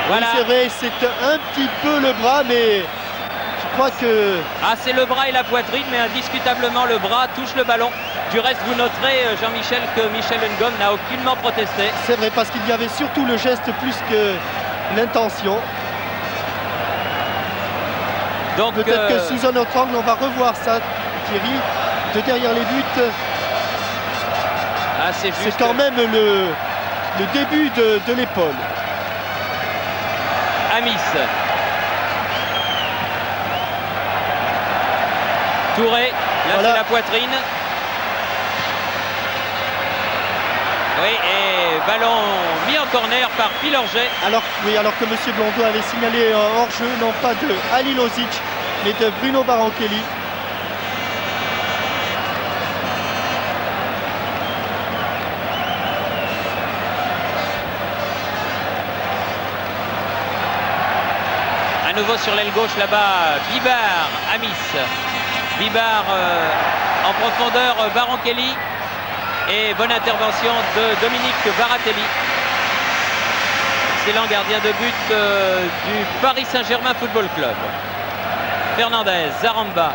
Voilà. Oui, c'est vrai, c'est un petit peu le bras, mais je crois que... Ah, c'est le bras et la poitrine, mais indiscutablement le bras touche le ballon. Du reste, vous noterez, Jean-Michel, que Michel Ngom n'a aucunement protesté. C'est vrai, parce qu'il y avait surtout le geste plus que l'intention. Donc peut-être que sous un autre angle, on va revoir ça, Thierry, de derrière les buts. Ah, c'est quand même le début de l'épaule. Amis. Touré, là voilà. C'est la poitrine. Oui, et ballon mis en corner par Pilorget. Alors que M. Blondeau avait signalé un hors-jeu, non pas de Halilhodžić, mais de Bruno Barankelli. À nouveau sur l'aile gauche là-bas, Bibar, Amis. Bibar en profondeur, Barankelli. Et bonne intervention de Dominique Baratelli. Excellent gardien de but du Paris Saint-Germain Football Club. Fernandez, Zaramba.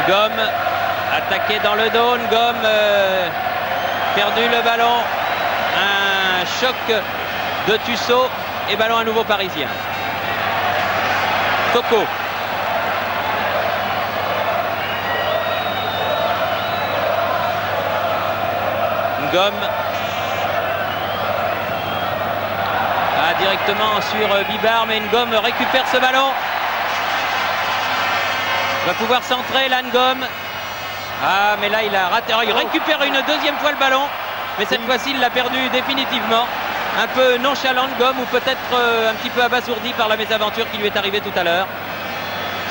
Ngom, attaqué dans le dos. Ngom, perdu le ballon. Un choc de Tussaud et ballon à nouveau parisien. Toko. Ngom. Ah, directement sur Bibar, mais Ngom récupère ce ballon. Va pouvoir centrer là, Ngom. Ah, mais là il a raté. Il récupère une deuxième fois le ballon, mais cette fois-ci il l'a perdu définitivement. Un peu nonchalant Ngom, ou peut-être un petit peu abasourdi par la mésaventure qui lui est arrivée tout à l'heure.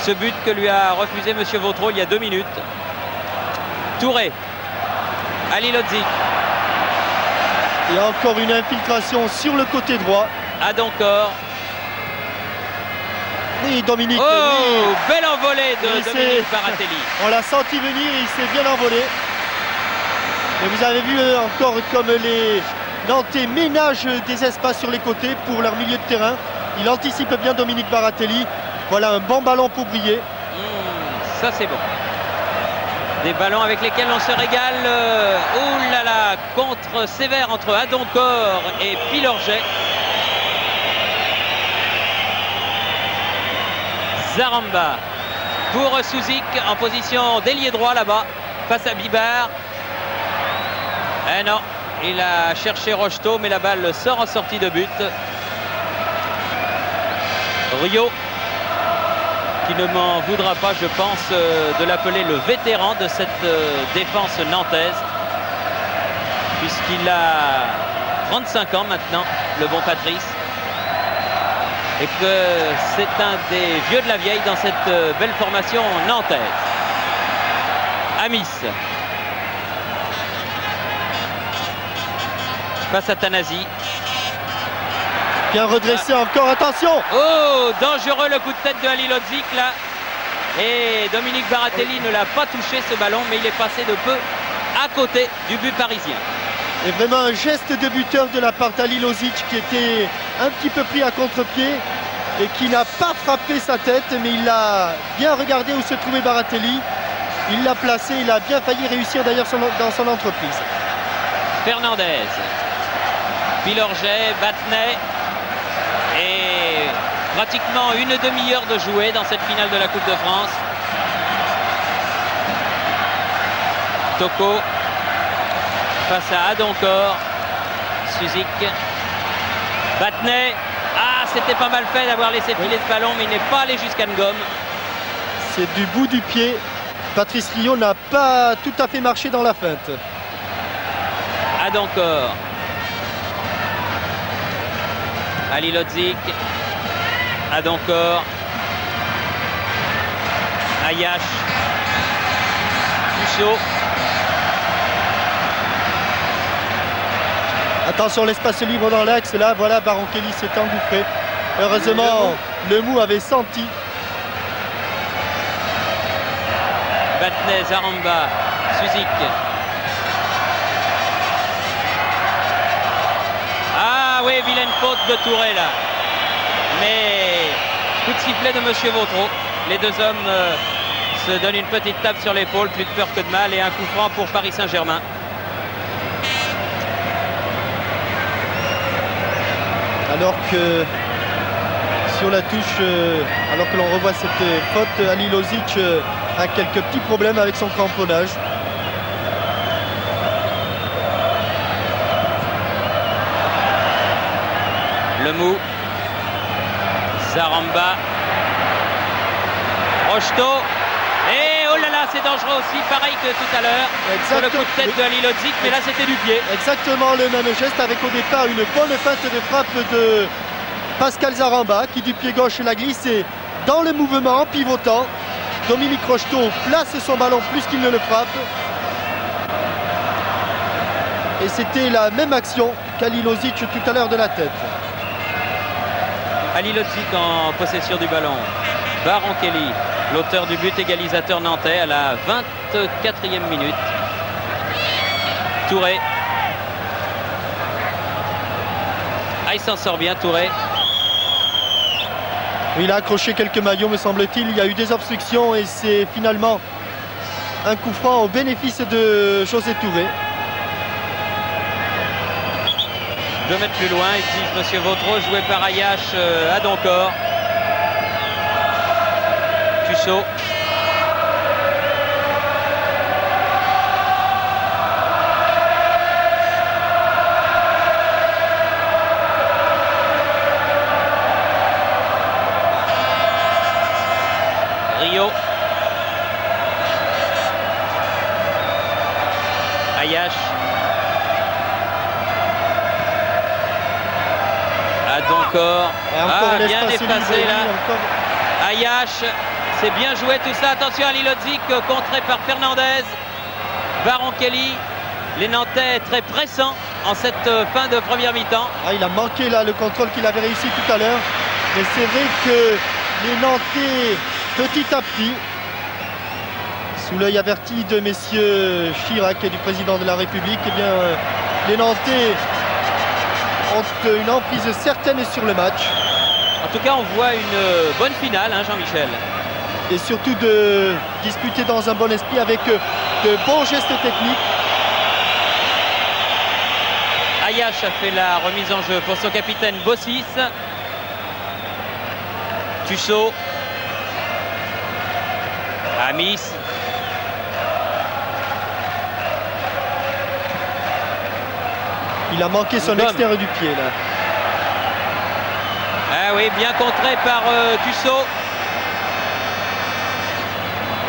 Ce but que lui a refusé Monsieur Vautreau il y a 2 minutes. Touré. Halilhodžić. Il y a encore une infiltration sur le côté droit. Adoncor. Oui, Dominique. Oh, oui. Belle envolée de Dominique Baratelli. On l'a senti venir, il s'est bien envolé. Et vous avez vu encore comme les Nantais ménagent des espaces sur les côtés pour leur milieu de terrain. Il anticipe bien Dominique Baratelli. Voilà un bon ballon pour briller. Ça c'est bon. Des ballons avec lesquels on se régale. Oh là là, contre sévère entre Adoncor et Pilorget. Zaramba pour Suzik en position d'ailier droit là-bas face à Bibar. Eh non, il a cherché Rocheteau, mais la balle sort en sortie de but. Rio, qui ne m'en voudra pas, je pense, de l'appeler le vétéran de cette défense nantaise, puisqu'il a 35 ans maintenant, le bon Patrice, et que c'est un des vieux de la vieille dans cette belle formation nantaise. Amis face à Tanasi. Bien redressé encore, attention. Oh, dangereux le coup de tête de Halilhodžić là. Et Dominique Baratelli ne l'a pas touché ce ballon, mais il est passé de peu à côté du but parisien. Et vraiment un geste de buteur de la part d'Halilhodžić qui était un petit peu pris à contre-pied et qui n'a pas frappé sa tête, mais il a bien regardé où se trouvait Baratelli. Il l'a placé, il a bien failli réussir d'ailleurs dans son entreprise. Fernandez, Pilorget, Battenay et pratiquement une demi-heure de jouer dans cette finale de la Coupe de France. Toko face à Adoncor, Suzik, Battenay. Ah, c'était pas mal fait d'avoir laissé filer ce ballon, mais il n'est pas allé jusqu'à Ngom. C'est du bout du pied. Patrice Riot n'a pas tout à fait marché dans la feinte. Adoncor, Halilhodžić, Adoncor, Ayash, Tussaud. Attention, l'espace libre dans l'axe. Là, voilà, Baron Kelly s'est engouffré. Heureusement, le mou avait senti. Battenay, Zaramba, Suzik. Ah oui, vilaine faute de Touré là. Mais coup de sifflet de Monsieur Vautreau. Les deux hommes se donnent une petite tape sur l'épaule, plus de peur que de mal, et un coup franc pour Paris Saint-Germain. Alors que sur la touche, alors que l'on revoit cette faute, Halilhodžić a quelques petits problèmes avec son cramponnage. Le mou, Zaramba, Rocheteau, et oh là là, c'est dangereux aussi, pareil que tout à l'heure, sur le coup de tête de Halilhodžić, mais là c'était du pied. Exactement le même geste, avec au départ une bonne feinte de frappe de Pascal Zaramba qui du pied gauche l'a glissé dans le mouvement en pivotant. Dominique Rocheteau place son ballon plus qu'il ne le frappe. Et c'était la même action qu'Halilhodžić tout à l'heure de la tête. Halilhodžić en possession du ballon. Baron Kelly, l'auteur du but égalisateur nantais à la 24e minute. Touré. Ah, il s'en sort bien, Touré. Il a accroché quelques maillots, me semble-t-il. Il y a eu des obstructions et c'est finalement un coup franc au bénéfice de José Touré. 2 mètres plus loin, exige Monsieur Vautreau, joué par Ayash à Doncor. Tussaud. Riot. Ayash. Adoncor. Ah, bien effacé là. Ayash, c'est bien joué tout ça. Attention à Halilhodžić, contré par Fernandez. Baron Kelly. Les Nantais très pressants en cette fin de première mi-temps. Ah, il a manqué là le contrôle qu'il avait réussi tout à l'heure. Mais c'est vrai que les Nantais, petit à petit, sous l'œil averti de messieurs Chirac et du président de la République, eh bien, les Nantais ont une emprise certaine sur le match. En tout cas, on voit une bonne finale, hein, Jean-Michel. Et surtout de disputer dans un bon esprit avec de bons gestes techniques. Ayash a fait la remise en jeu pour son capitaine Bossis. Tussaud. Amis. Il a manqué son extérieur du pied là. Ah oui, bien contré par Tussaud.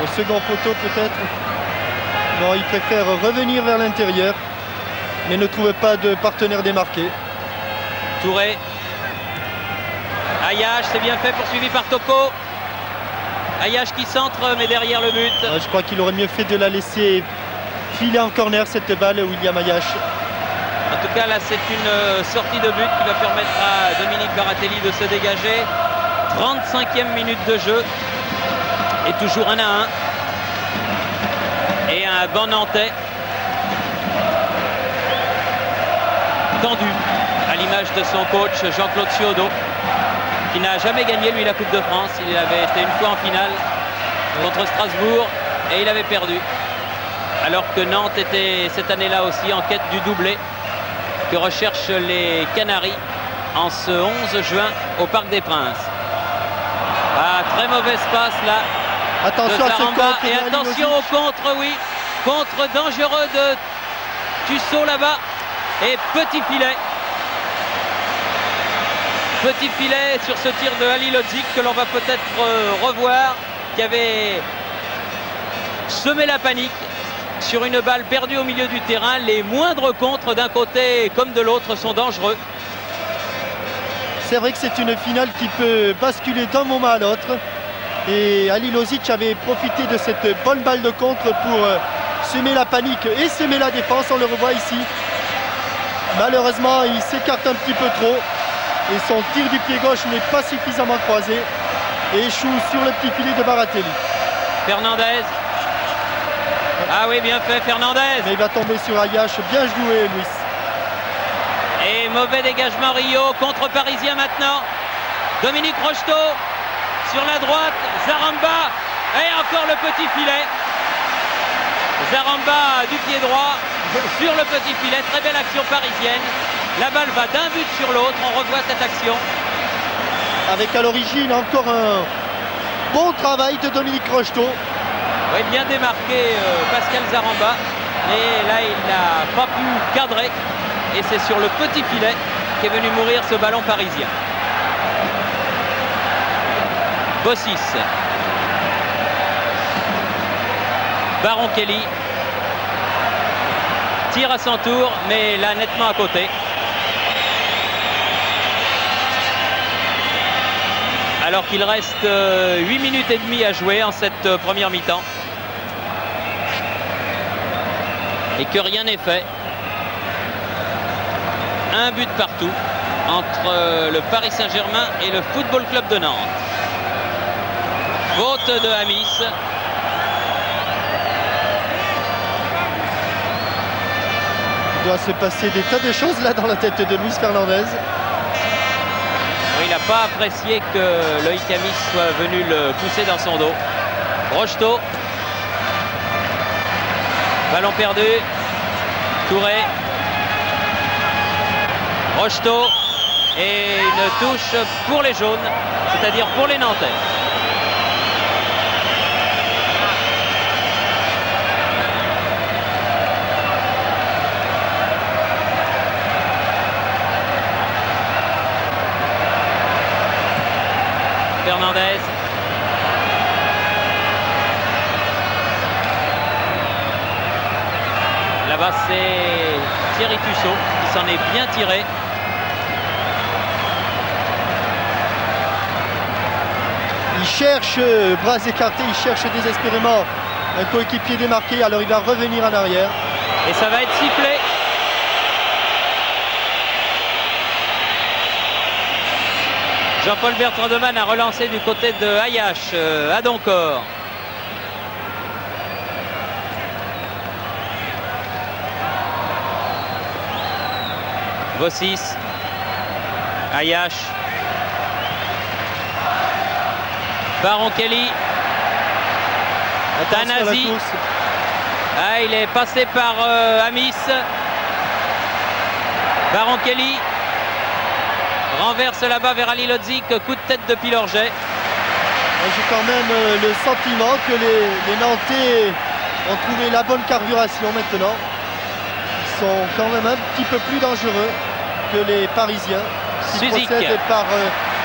Au second poteau peut-être. Non, il préfère revenir vers l'intérieur, mais ne trouve pas de partenaire démarqué. Touré. Ayash, c'est bien fait, poursuivi par Toko. Ayash qui centre, mais derrière le but. Je crois qu'il aurait mieux fait de la laisser filer en corner cette balle, William Ayash. En tout cas, là, c'est une sortie de but qui va permettre à Dominique Baratelli de se dégager. 35e minute de jeu. Et toujours 1-1. Et un banc nantais tendu, à l'image de son coach Jean-Claude Ciodo, qui n'a jamais gagné, lui, la Coupe de France. Il avait été une fois en finale contre Strasbourg et il avait perdu. Alors que Nantes était cette année-là aussi en quête du doublé que recherchent les Canaries en ce 11 juin au Parc des Princes. Ah, très mauvaise passe là. Attention à ce contre. Et attention au contre, oui. Contre dangereux de Tussaud là-bas. Et petit filet. Petit filet sur ce tir de Ali Lodzik que l'on va peut-être revoir, qui avait semé la panique sur une balle perdue au milieu du terrain. Les moindres contres d'un côté comme de l'autre sont dangereux. C'est vrai que c'est une finale qui peut basculer d'un moment à l'autre. Et Ali Lodzik avait profité de cette bonne balle de contre pour semer la panique et semer la défense. On le revoit ici. Malheureusement, il s'écarte un petit peu trop. Et son tir du pied gauche n'est pas suffisamment croisé. Et échoue sur le petit filet de Baratelli. Fernandez. Ah oui, bien fait Fernandez. Mais il va tomber sur Ayash. Bien joué, Luis. Et mauvais dégagement Rio, contre parisien maintenant. Dominique Rocheteau sur la droite, Zaramba et encore le petit filet. Zaramba du pied droit sur le petit filet, très belle action parisienne. La balle va d'un but sur l'autre, on revoit cette action. Avec à l'origine encore un bon travail de Dominique Rocheteau. Oui, bien démarqué Pascal Zaramba. Et là, il n'a pas pu cadrer. Et c'est sur le petit filet qu'est venu mourir ce ballon parisien. Bossis. Baron Kelly. Tire à son tour, mais là nettement à côté. Alors qu'il reste 8 minutes et demie à jouer en cette première mi-temps. Et que rien n'est fait. Un but partout entre le Paris Saint-Germain et le Football Club de Nantes. Faute de Amis. Il doit se passer des tas de choses là dans la tête de Luis Fernandez. Il n'a pas apprécié que Loïc Amis soit venu le pousser dans son dos. Rocheteau. Ballon perdu. Touré. Rocheteau. Et une touche pour les jaunes, c'est-à-dire pour les Nantais. Fernandez. Là-bas, c'est Thierry Tussaud qui s'en est bien tiré. Il cherche, bras écartés, il cherche désespérément un coéquipier démarqué. Alors il va revenir en arrière. Et ça va être sifflé. Jean-Paul Bertrand Demann a relancé du côté de Ayash à Doncor. Bossis. Ayash. Baron Kelly. Tanasi. Ah, il est passé par Amis. Baron Kelly. Renverse là-bas vers Ali Lodzik, coup de tête de Pilorget. J'ai quand même le sentiment que les Nantais ont trouvé la bonne carburation maintenant. Ils sont quand même un petit peu plus dangereux que les Parisiens qui procèdent par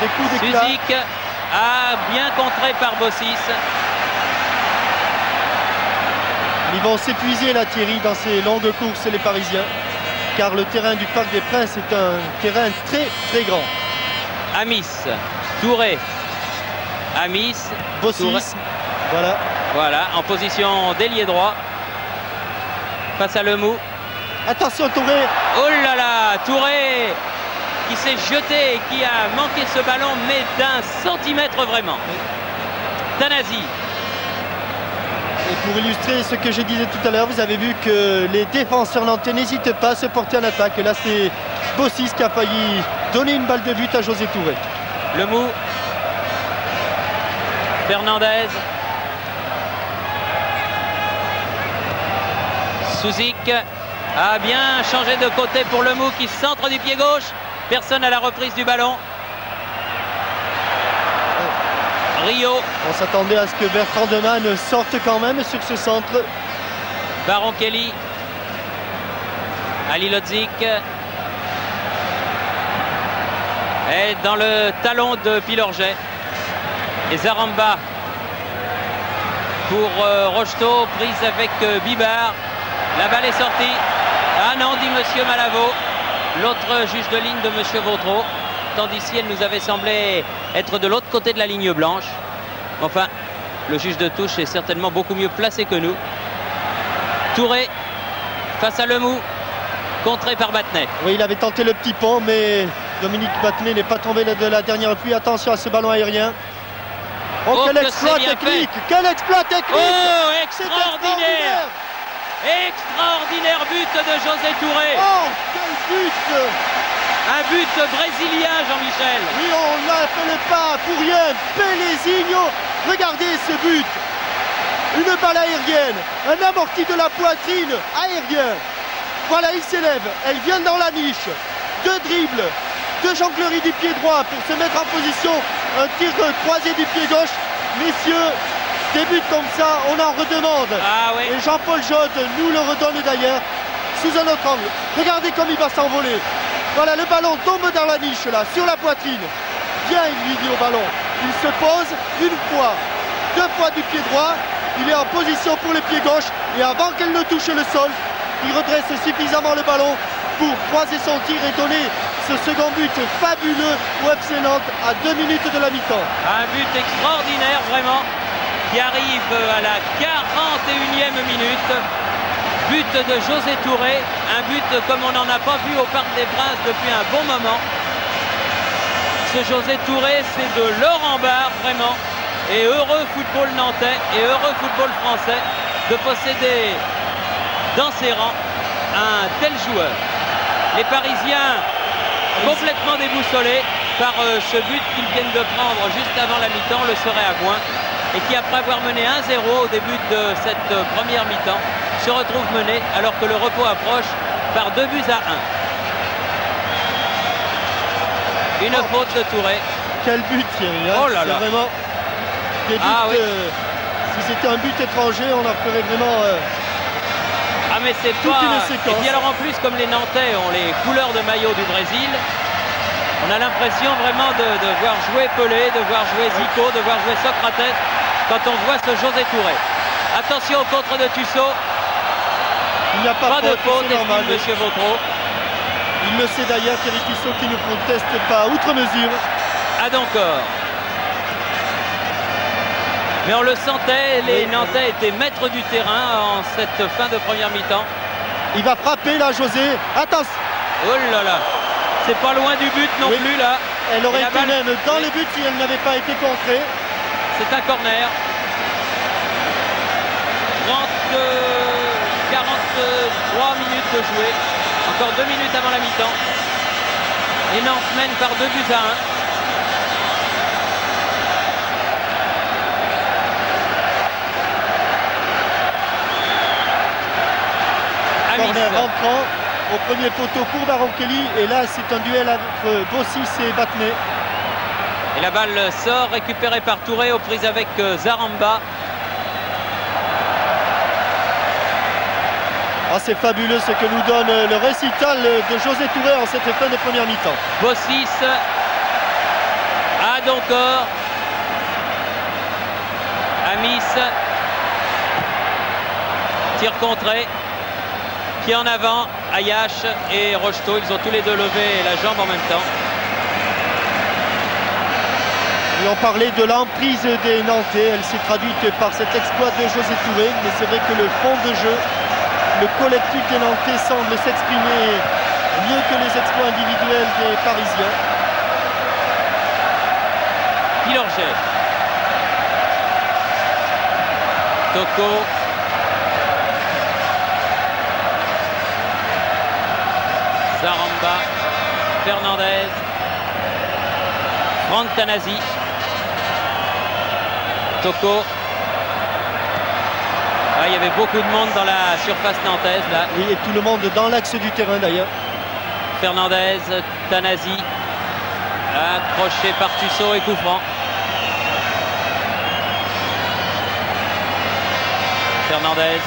des coups d'éclat. Suzik a bien contré par Bossis. Ils vont s'épuiser là, Thierry, dans ces longues courses, les Parisiens. Car le terrain du Parc des Princes est un terrain très très grand. Amis, Touré, Amis, Bossis, Touré. Voilà. Voilà, en position d'ailier droit. Face à Lemou. Attention Touré. Oh là là, Touré qui s'est jeté et qui a manqué ce ballon, mais d'un centimètre vraiment. Tanasi. Et pour illustrer ce que je disais tout à l'heure, vous avez vu que les défenseurs nantais n'hésitent pas à se porter en attaque. Et là, c'est Bossis qui a failli donner une balle de but à José Touré. Le mou. Fernandez. Souzik a bien changé de côté pour le mou qui centre du pied gauche. Personne à la reprise du ballon. Rio. On s'attendait à ce que Bertrand Demann sorte quand même sur ce centre. Baron Kelly. Ali Lodzik. Et dans le talon de Pilorget. Et Zaramba pour Rocheteau, prise avec Bibard. La balle est sortie. Ah non, dit monsieur Malavo, l'autre juge de ligne de monsieur Vautreau. Tandis si elle nous avait semblé être de l'autre côté de la ligne blanche. Enfin, le juge de touche est certainement beaucoup mieux placé que nous. Touré face à Lemou, contré par Battenet. Oui, il avait tenté le petit pont, mais Dominique Battenet n'est pas tombé de la dernière pluie. Attention à ce ballon aérien. Oh, quel exploit technique! Quel exploit technique! Oh, extraordinaire! Extraordinaire but de José Touré! Oh, quel but! Un but brésilien, Jean-Michel. Oui, on ne l'appelle pas pour rien Pelezinho. Regardez ce but. Une balle aérienne, un amorti de la poitrine aérien. Voilà, il s'élève, elle vient dans la niche. Deux dribbles, deux jongleries du pied droit pour se mettre en position. Un tir croisé du pied gauche. Messieurs, des buts comme ça, on en redemande. Ah oui. Et Jean-Paul Jode nous le redonne d'ailleurs sous un autre angle. Regardez comme il va s'envoler. Voilà, le ballon tombe dans la niche là, sur la poitrine. Bien, il lui dit au ballon. Il se pose une fois, deux fois du pied droit. Il est en position pour le pied gauche. Et avant qu'elle ne touche le sol, il redresse suffisamment le ballon pour croiser son tir et donner ce second but fabuleux au FC Nantes à 2 minutes de la mi-temps. Un but extraordinaire vraiment, qui arrive à la 41e minute. But de José Touré, un but comme on n'en a pas vu au Parc des Princes depuis un bon moment. Ce José Touré, c'est de l'or en barre vraiment. Et heureux football nantais et heureux football français de posséder dans ses rangs un tel joueur. Les Parisiens complètement déboussolés par ce but qu'ils viennent de prendre juste avant la mi-temps, le serait à Gouin, et qui après avoir mené 1-0 au début de cette première mi-temps, se retrouve mené alors que le repos approche par 2 buts à 1. Une faute de Touré. Quel but, Thierry, hein. Oh là là. C'est vraiment des buts, oui. si c'était un but étranger, on en ferait vraiment Ah mais c'est toute pas... une Et séquence. puis alors en plus, comme les Nantais ont les couleurs de maillot du Brésil, on a l'impression vraiment de voir jouer Pelé, de voir jouer Zico, de voir jouer Socrates quand on voit ce José Touré. Attention au contre de Tussaud. Il n'y a pas de faute, c'est normal. estime monsieur Vautreau. Il le sait d'ailleurs, Thierry Tissot, qui ne proteste pas outre mesure. À Doncor. Mais on le sentait, les Nantais étaient maîtres du terrain en cette fin de première mi-temps. Il va frapper là, José. Attention. Oh là là, c'est pas loin du but non plus là. Elle aurait Et la été balle- même dans Oui. le but si elle n'avait pas été contrée. C'est un corner. 43 minutes de jouer. Encore 2 minutes avant la mi-temps. Et Nantes mène par 2 buts à 1. Corner rentrant au premier poteau pour Baron Kelly. Et là, c'est un duel entre Bossis et Battenet. Et la balle sort, récupérée par Touré aux prises avec Zaramba. Ah, c'est fabuleux ce que nous donne le récital de José Touré en cette fin de première mi-temps. Bossis à Doncor. Amis. Tir contré. Pied en avant. Ayache et Rocheteau. Ils ont tous les deux levé la jambe en même temps. Et on parlait de l'emprise des Nantais. Elle s'est traduite par cet exploit de José Touré. Mais c'est vrai que le fond de jeu, le collectif des Nantais semble s'exprimer mieux que les exploits individuels des Parisiens. Pilorget. Toko. Zaramba. Fernandez. Franck Tanasi. Toko. Ah, il y avait beaucoup de monde dans la surface nantaise là. Oui, et tout le monde dans l'axe du terrain d'ailleurs. Fernandez, Tanasi. Accroché par Tussaud et coup franc. Fernandez.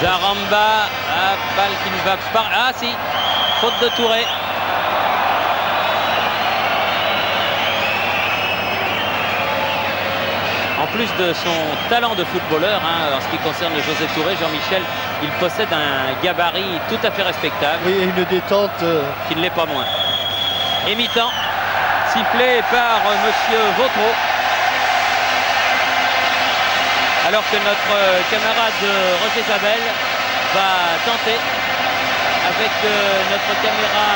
Zaramba. Balle qui ne va pas. Ah si. Faute de Touré. En plus de son talent de footballeur, en ce qui concerne José Touré, Jean-Michel, il possède un gabarit tout à fait respectable. Oui, et une détente qui ne l'est pas moins. Et mi-temps, sifflé par Monsieur Vautreau. Alors que notre camarade Roger Zabel va tenter avec notre caméra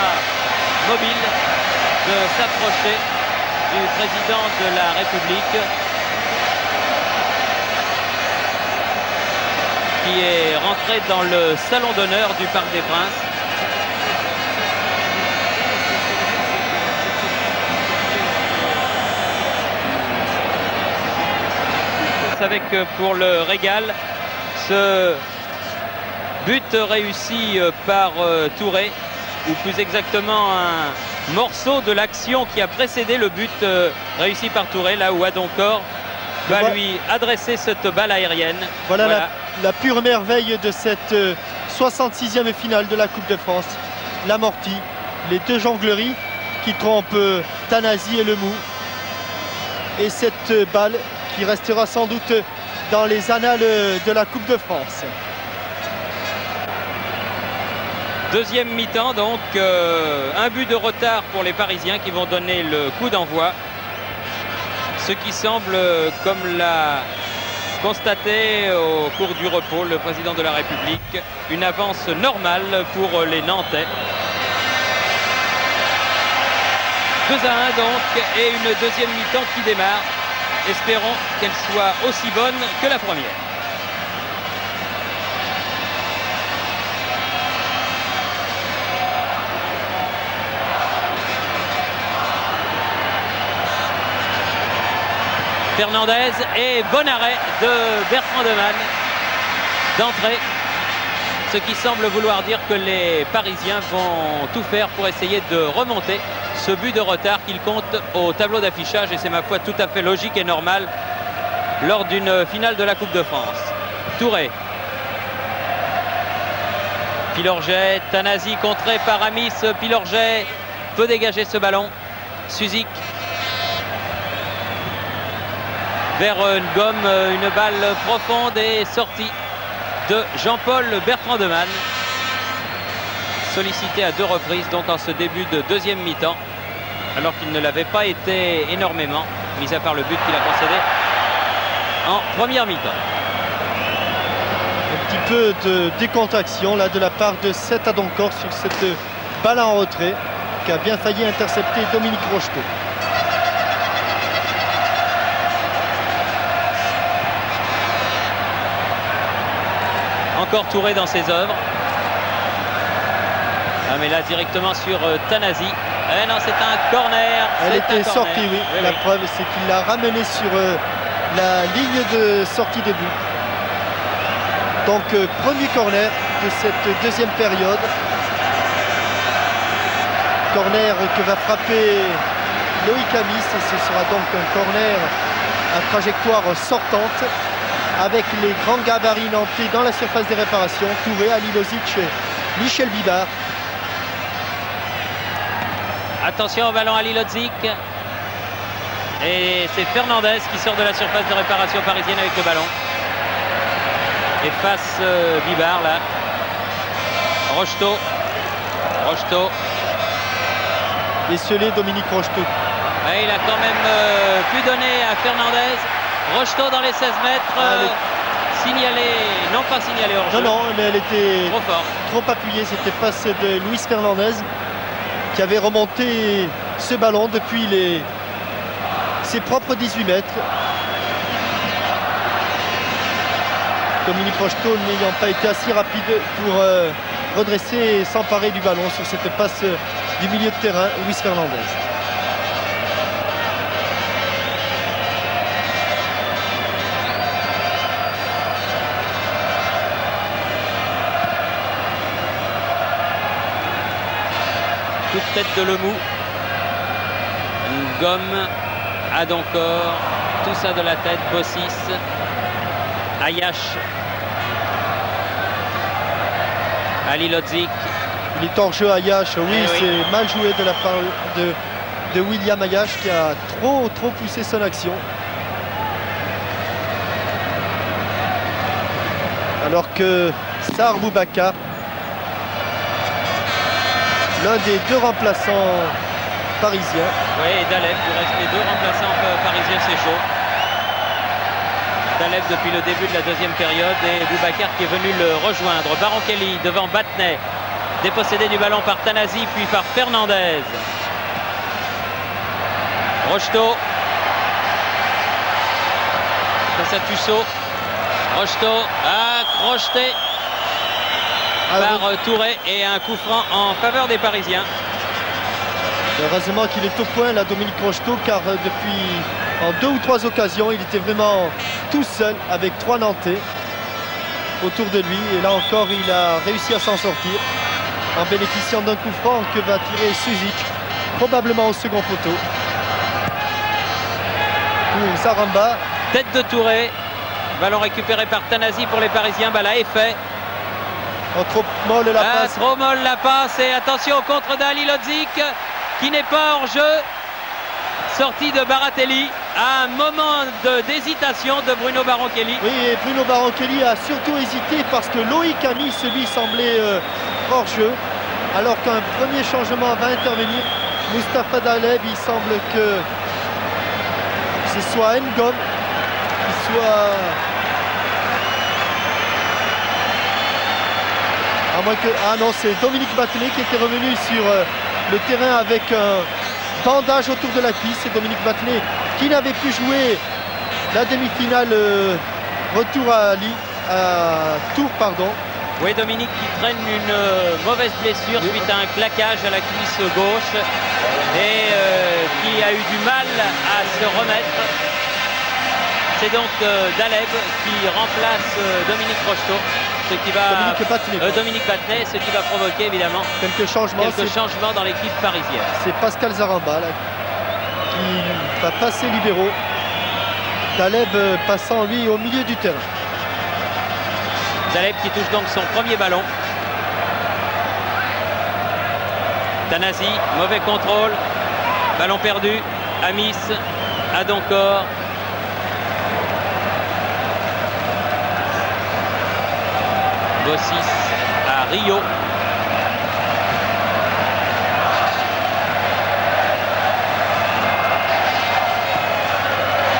mobile de s'approcher du président de la République qui est rentré dans le salon d'honneur du Parc des Princes. Avec pour le régal ce but réussi par Touré, ou plus exactement un morceau de l'action qui a précédé le but réussi par Touré, là où Adoncor va lui adresser cette balle aérienne. Voilà. La pure merveille de cette 66e finale de la Coupe de France. L'amorti, les deux jongleries qui trompent Tanasi et Lemou. Et cette balle qui restera sans doute dans les annales de la Coupe de France. Deuxième mi-temps, donc un but de retard pour les Parisiens qui vont donner le coup d'envoi. Ce qui semble, comme l'a constaté au cours du repos le président de la République, une avance normale pour les Nantais. 2-1 donc, et une deuxième mi-temps qui démarre. Espérons qu'elle soit aussi bonne que la première. Fernandez et bon arrêt de Bertrand Demanne d'entrée. Ce qui semble vouloir dire que les Parisiens vont tout faire pour essayer de remonter ce but de retard qu'ils comptent au tableau d'affichage, et c'est ma foi tout à fait logique et normal lors d'une finale de la Coupe de France. Touré. Pilorget, Tanasi contré par Amis. Pilorget peut dégager ce ballon. Suzik. Vers une gomme, une balle profonde et sortie de Jean-Paul Bertrand Demanne. Sollicité à deux reprises donc en ce début de deuxième mi-temps, alors qu'il ne l'avait pas été énormément, mis à part le but qu'il a concédé en première mi-temps. Un petit peu de décontraction là de la part de Seth Adoncor sur cette balle en retrait qui a bien failli intercepter Dominique Rocheteau. Encore Touré dans ses œuvres. Ah, mais là directement sur Tanasi. Eh non, c'est un corner. Elle était sortie, oui. La preuve, c'est qu'il l'a ramené sur la ligne de sortie des buts. Donc, premier corner de cette deuxième période. Corner que va frapper Loïc Amis. Et ce sera donc un corner à trajectoire sortante, avec les grands gabarits nantais dans la surface des réparations. Touré, Ali Lozic, Michel Bibard. Attention au ballon, Ali Lozic. Et c'est Fernandez qui sort de la surface de réparation parisienne avec le ballon. Et face Bibard là. Rocheteau. Esselé, Dominique Rocheteau. Et il a quand même pu donner à Fernandez. Rocheteau dans les 16 mètres. signalée, non pas signalée hors jeu. Non, mais elle était Trop fort. trop appuyée. C'était passe de Luis Fernandez qui avait remonté ce ballon depuis ses propres 18 mètres. Dominique Rocheteau n'ayant pas été assez rapide pour redresser et s'emparer du ballon sur cette passe du milieu de terrain, Luis Fernandez. Coup de tête de Lemou. Une gomme. Adoncor. Tout ça de la tête. Bossis. Ayash. Ali Lodzik. Il est hors jeu Ayash. Oui, oui. C'est mal joué de la part de William Ayash qui a trop poussé son action. Alors que Sarr Boubacar, l'un des deux remplaçants parisiens. Oui, et Daleb, du reste les deux remplaçants parisiens, c'est chaud. Daleb depuis le début de la deuxième période et Boubacar qui est venu le rejoindre. Baronkeli devant Battenay, dépossédé du ballon par Tanasi puis par Fernandez. Rocheteau. Face à Tussaud. Rocheteau a crocheté par Touré et un coup franc en faveur des Parisiens. Heureusement qu'il est au point là, Dominique Rocheteau, car depuis en 2 ou 3 occasions, il était vraiment tout seul avec 3 Nantais autour de lui. Et là encore, il a réussi à s'en sortir en bénéficiant d'un coup franc que va tirer Suzic, probablement au second poteau. Pour Zaramba. Tête de Touré. Ballon récupéré par Tanasi pour les Parisiens. Bala est fait. Oh, trop molle la passe. Trop molle la passe. Et attention au contre d'Ali Lodzik qui n'est pas hors jeu. Sortie de Baratelli à un moment d'hésitation de Bruno Baronkeli. Oui, et Bruno Baronkeli a surtout hésité parce que Loïc Amis, celui, semblait hors jeu. Alors qu'un premier changement va intervenir. Mustapha Daleb, il semble que ce soit Ngom qui soit... À moins que... Ah non, c'est Dominique Battenet qui était revenu sur le terrain avec un bandage autour de la cuisse. C'est Dominique Battenet qui n'avait pu jouer la demi-finale retour à Tours, pardon. Oui, Dominique qui traîne une mauvaise blessure suite à un claquage à la cuisse gauche et qui a eu du mal à se remettre. C'est donc Daleb qui remplace Dominique Rocheteau, ce qui va Dominique Battenet, ce qui va provoquer évidemment quelques changements dans l'équipe parisienne. C'est Pascal Zaramba là, qui va passer libéraux. Daleb passant lui au milieu du terrain. Daleb qui touche donc son premier ballon. Tanasi, mauvais contrôle. Ballon perdu. Amis, Adoncor. Bossis à Rio.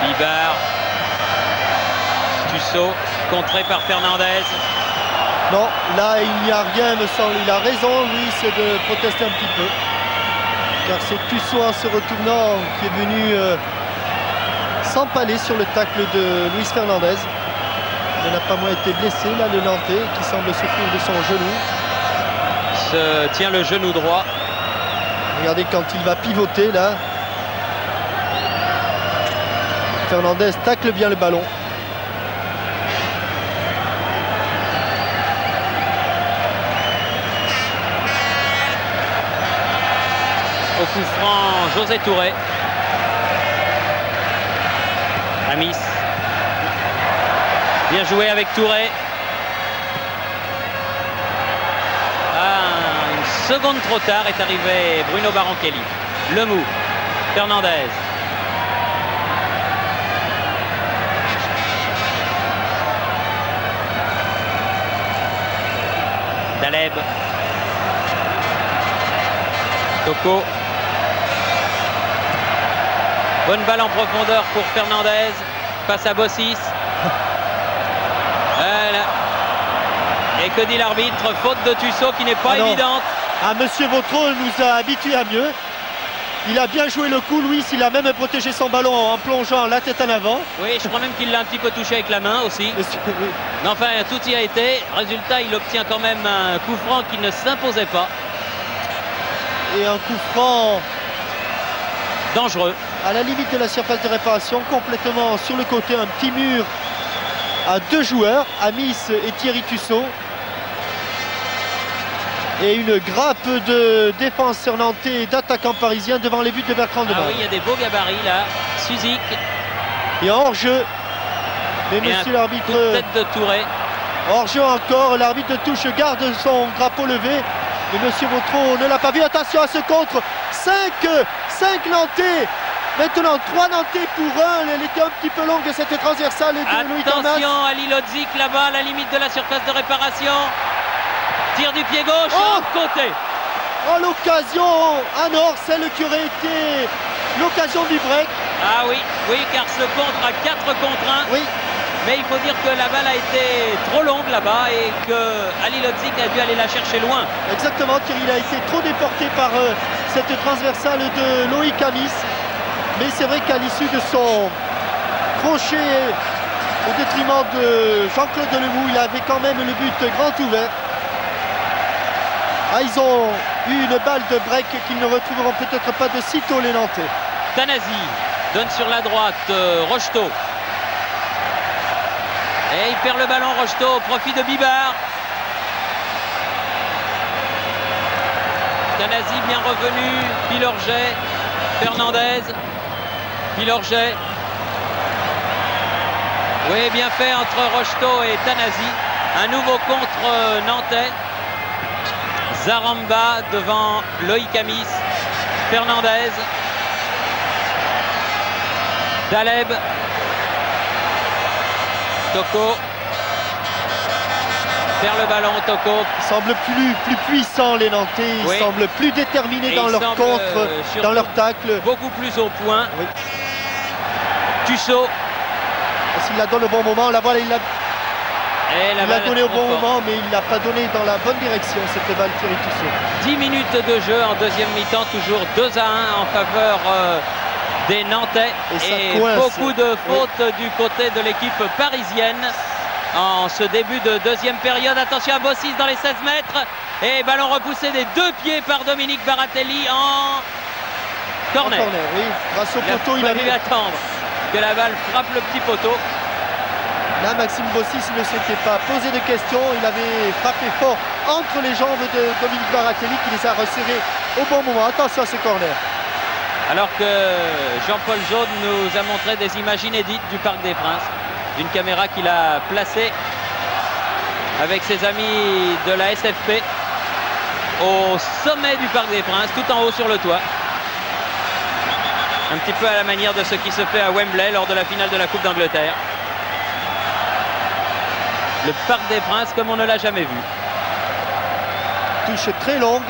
Bibar. Tussaud, contré par Fernandez. Non, là il n'y a rien, me semble. Il a raison, lui, c'est de protester un petit peu. Car c'est Tussaud en se retournant qui est venu s'empaler sur le tacle de Luis Fernandez. Il n'a pas moins été blessé, là, le Nantais, qui semble souffrir de son genou. Se tient le genou droit. Regardez quand il va pivoter, là. Fernandez tacle bien le ballon. Au coup franc, José Touré. Amis. Bien joué avec Touré. Une seconde trop tard est arrivé Bruno Baronkeli. Lemou. Fernandez. Daleb. Toko. Bonne balle en profondeur pour Fernandez face à Bossis. que dit l'arbitre? Faute de Tussaud qui n'est pas évidente. Ah, Monsieur Vautreau nous a habitués à mieux. Il a bien joué le coup, Louis. Il a même protégé son ballon en plongeant la tête en avant. Oui, je crois même qu'il l'a un petit peu touché avec la main aussi. Oui. Mais enfin, tout y a été. Résultat, il obtient quand même un coup franc qui ne s'imposait pas. Et un coup franc dangereux. À la limite de la surface de réparation, complètement sur le côté, un petit mur à 2 joueurs, Amis et Thierry Tussaud. Et une grappe de défenseurs nantais et d'attaquants parisiens devant les buts de Bertrand Demar. Ah oui, il y a des beaux gabarits là. Suzik. Et hors-jeu. Mais monsieur l'arbitre. Tête de Touré. Hors-jeu encore, l'arbitre de touche garde son drapeau levé. Et monsieur Vautreau ne l'a pas vu. Attention à ce contre. 5 Nantais. Maintenant 3 Nantais pour 1. Elle était un petit peu longue cette transversale de Louis Thomas. Attention à Lilodzik là-bas, à la limite de la surface de réparation. Tir du pied gauche, côté. Oh, l'occasion en or, celle qui aurait été l'occasion du break. Ah oui, car ce contre à 4 contre 1. Oui. Mais il faut dire que la balle a été trop longue là-bas et que Ali Lodzik a dû aller la chercher loin. Exactement, il a été trop déporté par cette transversale de Loïc Amis. Mais c'est vrai qu'à l'issue de son crochet au détriment de Jean-Claude Lemoux, il avait quand même le but grand ouvert. Ah, ils ont eu une balle de break qu'ils ne retrouveront peut-être pas de sitôt, les Nantais. Tanasi donne sur la droite, Rocheteau. Et il perd le ballon, Rocheteau, au profit de Bibard. Tanasi bien revenu, Pilorget, Fernandez, Pilorget. Oui, bien fait entre Rocheteau et Tanasi. Un nouveau contre nantais. Zaramba devant Loïc Amis, Fernandez, Daleb, Toko perd le ballon. Toko semble plus puissant, les Nantais. Ils semblent plus déterminés dans leur contre, dans leur tacle. Beaucoup plus au point. Oui. Tussaud. S'il la donne au bon moment, la balle, il l'a donné au bon moment, mais il ne l'a pas donné dans la bonne direction, cette balle, Thierry Tussaud. 10 minutes de jeu en deuxième mi-temps, toujours 2-1 en faveur des Nantais. Et beaucoup de fautes du côté de l'équipe parisienne en ce début de deuxième période. Attention à Bossis dans les 16 mètres. Et ballon repoussé des 2 pieds par Dominique Baratelli en corner. Oui. Grâce au poteau, il a dû attendre que la balle frappe le petit poteau. Là, Maxime Bossis ne s'était pas posé de questions. Il avait frappé fort entre les jambes de Dominique Baratelli qui les a resserrés au bon moment. Attention à ce corner. Alors que Jean-Paul Jaune nous a montré des images inédites du Parc des Princes, d'une caméra qu'il a placée avec ses amis de la SFP au sommet du Parc des Princes, tout en haut sur le toit. Un petit peu à la manière de ce qui se fait à Wembley lors de la finale de la Coupe d'Angleterre. Le Parc des Princes comme on ne l'a jamais vu. Touche très longue.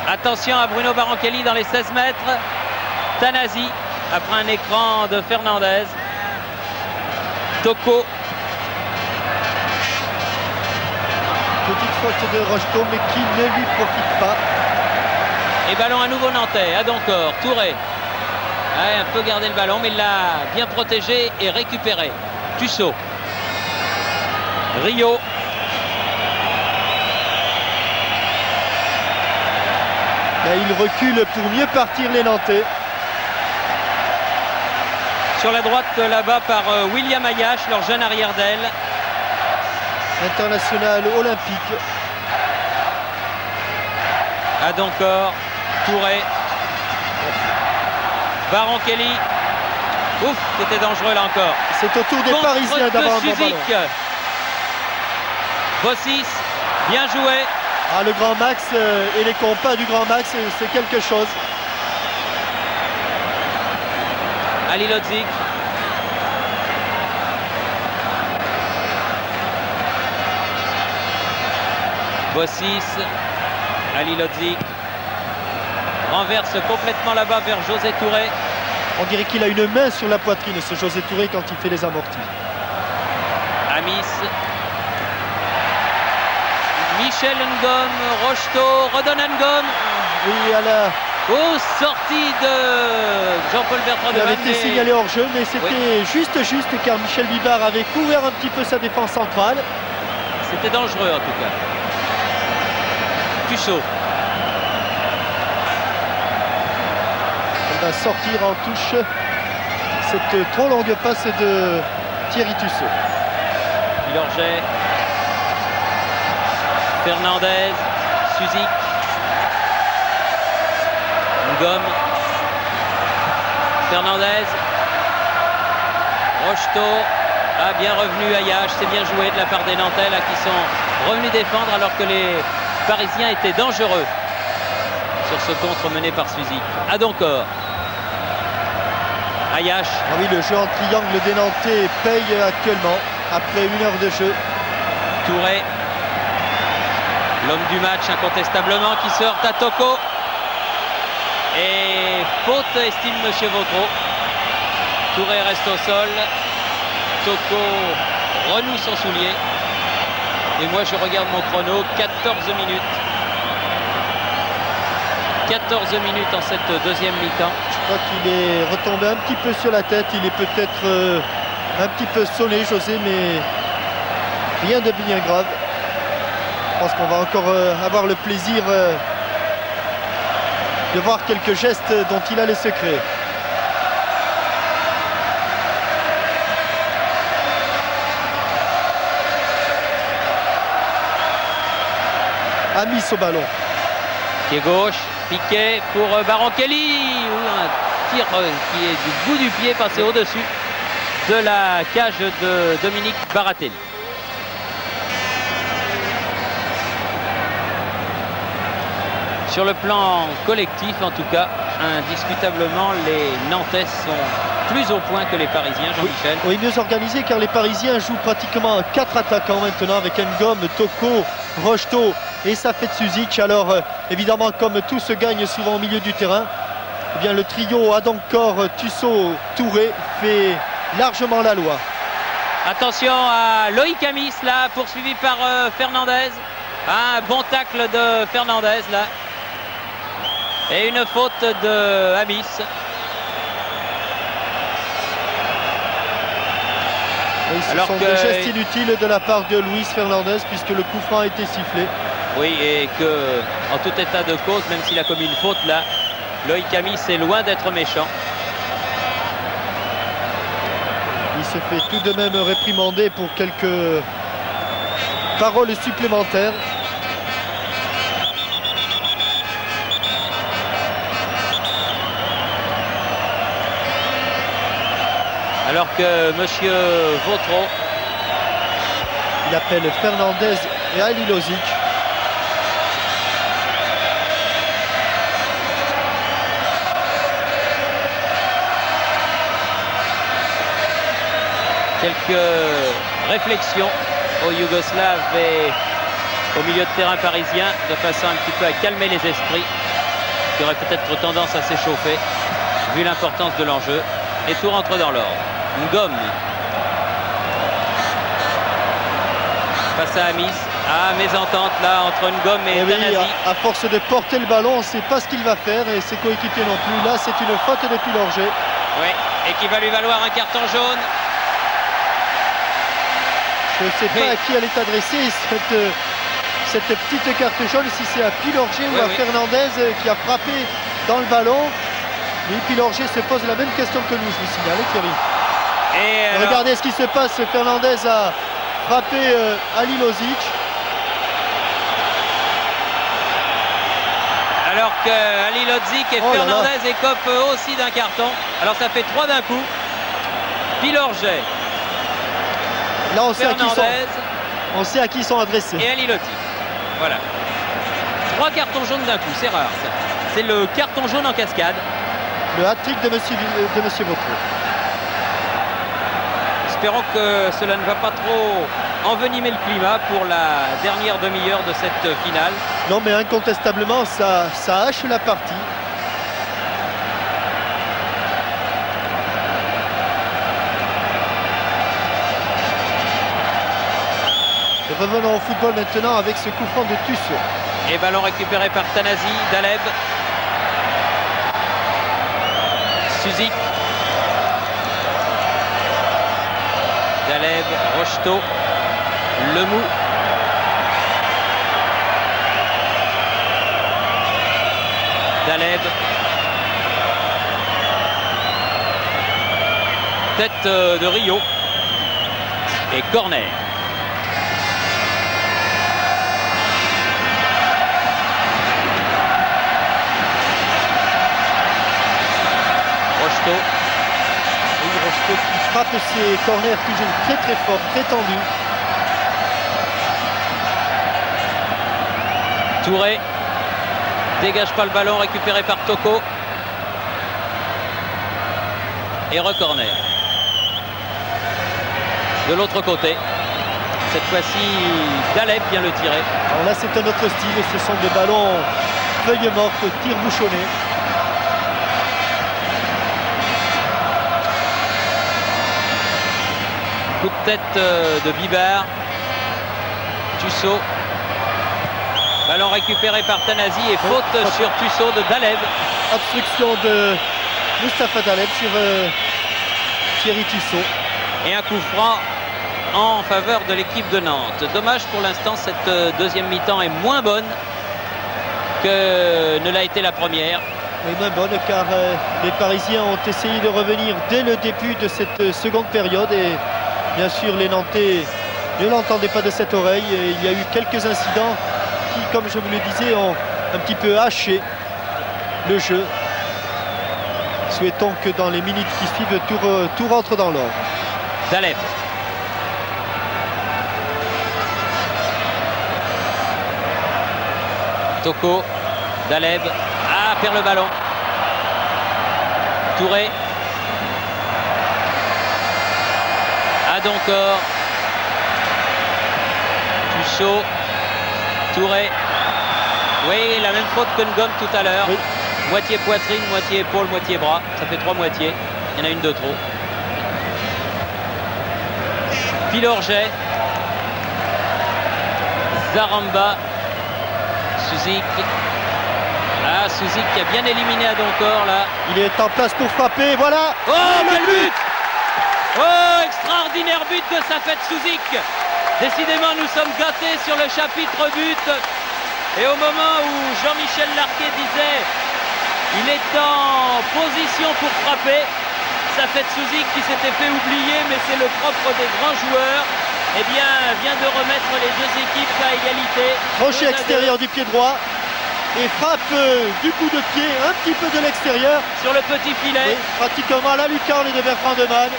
Attention à Bruno Barankelli dans les 16 mètres. Tanasi après un écran de Fernandez. Toko. Petite faute de Rocheteau mais qui ne lui profite pas. Et ballon à nouveau nantais, à Doncor, Touré. Ouais, un peu gardé le ballon mais il l'a bien protégé et récupéré. Tussaud. Rio. Là, il recule pour mieux partir les Nantais. Sur la droite là-bas par William Ayache, leur jeune arrière d'aile. International olympique. À Doncor, Touré. Barankelli. Ouf, c'était dangereux là encore. C'est au tour des Parisiens d'avoir un bon ballon. Bossis, bien joué. Ah, le Grand Max et les compas du Grand Max, c'est quelque chose. Ali Lodzik. Bossis, Ali Lodzik. Renverse complètement là-bas vers José Touré. On dirait qu'il a une main sur la poitrine, ce José Touré, quand il fait les amortis. Amis. Michel Ngom, Rocheteau, redonne à Ngom. Oui, à la... Oh, sortie de Jean-Paul Bertrand de Il avait Mann, été mais- signalé hors jeu, mais c'était juste car Michel Bibard avait couvert un petit peu sa défense centrale. C'était dangereux en tout cas. Tussaud. Il va sortir en touche cette trop longue passe de Thierry Tussaud. Pilorget. Fernandez. Suzik. Ngom. Fernandez. Rocheteau. Ah, bien revenu Ayache. C'est bien joué de la part des Nantais là, qui sont revenus défendre alors que les Parisiens étaient dangereux sur ce contre mené par Suzik. À Doncor. Ayache. Ah oui, le jeu en triangle des Nantais paye actuellement après 1 heure de jeu. Touré. L'homme du match incontestablement qui sort à Toko. Et faute, estime Monsieur Vautreau. Touré reste au sol. Toko renoue son soulier. Et moi je regarde mon chrono, 14 minutes. 14 minutes en cette deuxième mi-temps. Je crois qu'il est retombé un petit peu sur la tête. Il est peut-être un petit peu sonné, José, mais rien de bien grave. Je pense qu'on va encore avoir le plaisir de voir quelques gestes dont il a les secrets. Amis au ballon. Pied gauche, piqué pour Baron Kelly. Un tir qui est du bout du pied passé au-dessus de la cage de Dominique Baratelli. Sur le plan collectif, en tout cas, indiscutablement, les Nantais sont plus au point que les Parisiens, Jean-Michel. Oui, mieux organisé car les Parisiens jouent pratiquement 4 attaquants maintenant avec Ngom, Toko, Rocheteau et Safet Suzik. Alors évidemment, comme tout se gagne souvent au milieu du terrain, eh bien, le trio Adoncor, Tussaud, Touré fait largement la loi. Attention à Loïc Amis là, poursuivi par Fernandez. Un bon tacle de Fernandez là. Et une faute de Amis. Et ce Alors sont que- des gestes inutiles de la part de Luis Fernandez puisque le coup franc a été sifflé. Oui, et que en tout état de cause, même s'il a commis une faute là, Loïc Amis est loin d'être méchant. Il se fait tout de même réprimander pour quelques paroles supplémentaires. Alors que Monsieur Vautreau, Il appelle Fernandez et Ali Lozic. quelques réflexions aux Yougoslaves et au milieu de terrain parisien, de façon un petit peu à calmer les esprits, qui auraient peut-être tendance à s'échauffer, vu l'importance de l'enjeu. Et tout rentre dans l'ordre. Ngom. Face à Amis. Ah, mésentente là entre Ngom et Et oui, Danazi. à force de porter le ballon, on ne sait pas ce qu'il va faire et ses coéquipiers non plus. Là, c'est une faute de Pilorget. Oui, et qui va lui valoir un carton jaune. Je ne sais pas à qui elle est adressée cette petite carte jaune, si c'est à Pilorget ou Oui, à oui. Fernandez qui a frappé dans le ballon. Et Pilorget se pose la même question que nous, je vous signale, Thierry. Et alors, Regardez ce qui se passe. Fernandez a frappé Ali Lozic. alors que Ali Lodzik et Oh là là. Fernandez écopent aussi d'un carton. Alors ça fait 3 d'un coup. Pilorget, Là, Fernandez on sait à qui ils sont adressés. et Ali Lodzik. Voilà. 3 cartons jaunes d'un coup, c'est rare ça. C'est le carton jaune en cascade. Le hat-trick de Monsieur Vautreau. Espérons que cela ne va pas trop envenimer le climat pour la dernière demi-heure de cette finale. Non, mais incontestablement, ça hache la partie. Et revenons au football maintenant avec ce coup franc de Tussaud. Et ballon récupéré par Tanasi, Daleb. Suzik. Daleb, Rocheteau. Lemou. Daleb. Tête de Rio. Et corner. Rocheteau. Oui, Rocheteau qui frappe ses corners toujours très très fort, très tendu. Touré. Dégage pas le ballon, récupéré par Toko. Et recorner. De l'autre côté. Cette fois-ci, Daleb vient le tirer. Alors là, c'est un autre style et ce sont des ballons feuilles mortes, tir bouchonné. Coup de tête de Bibard. Tussaud. Ballon récupéré par Tanasi et faute sur Tussaud de Daleb. Obstruction de Mustapha Daleb sur Thierry Tussaud. Et un coup franc en faveur de l'équipe de Nantes. Dommage pour l'instant, cette deuxième mi-temps est moins bonne que ne l'a été la première. Oui, moins bonne car les Parisiens ont essayé de revenir dès le début de cette seconde période et bien sûr les Nantais ne l'entendaient pas de cette oreille. Et il y a eu quelques incidents qui, comme je vous le disais, ont un petit peu haché le jeu. Souhaitons que dans les minutes qui suivent, tout rentre dans l'ordre. Daleb. Toko. Daleb. Ah, perd le ballon. Touré. Adoncor. Tussaud. Touré. Oui, la même faute que Ngom tout à l'heure. Oui. Moitié poitrine, moitié épaule, moitié bras. Ça fait 3 moitiés. Il y en a une de trop. Pilorget. Zaramba. Suzik. Ah, Suzik qui a bien éliminé Adoncor là. Il est en place pour frapper, voilà. Oh, quel but! Oh, extraordinaire but de Safet Suzik. Décidément, nous sommes gâtés sur le chapitre but. Et au moment où Jean-Michel Larquet disait il est en position pour frapper, Safet Suzik qui s'était fait oublier, mais c'est le propre des grands joueurs, eh bien, vient de remettre les deux équipes à égalité. Crochet extérieur du pied droit et frappe du coup de pied un petit peu de l'extérieur. Sur le petit filet. Oui, pratiquement à la lucarne de Bertrand Demann.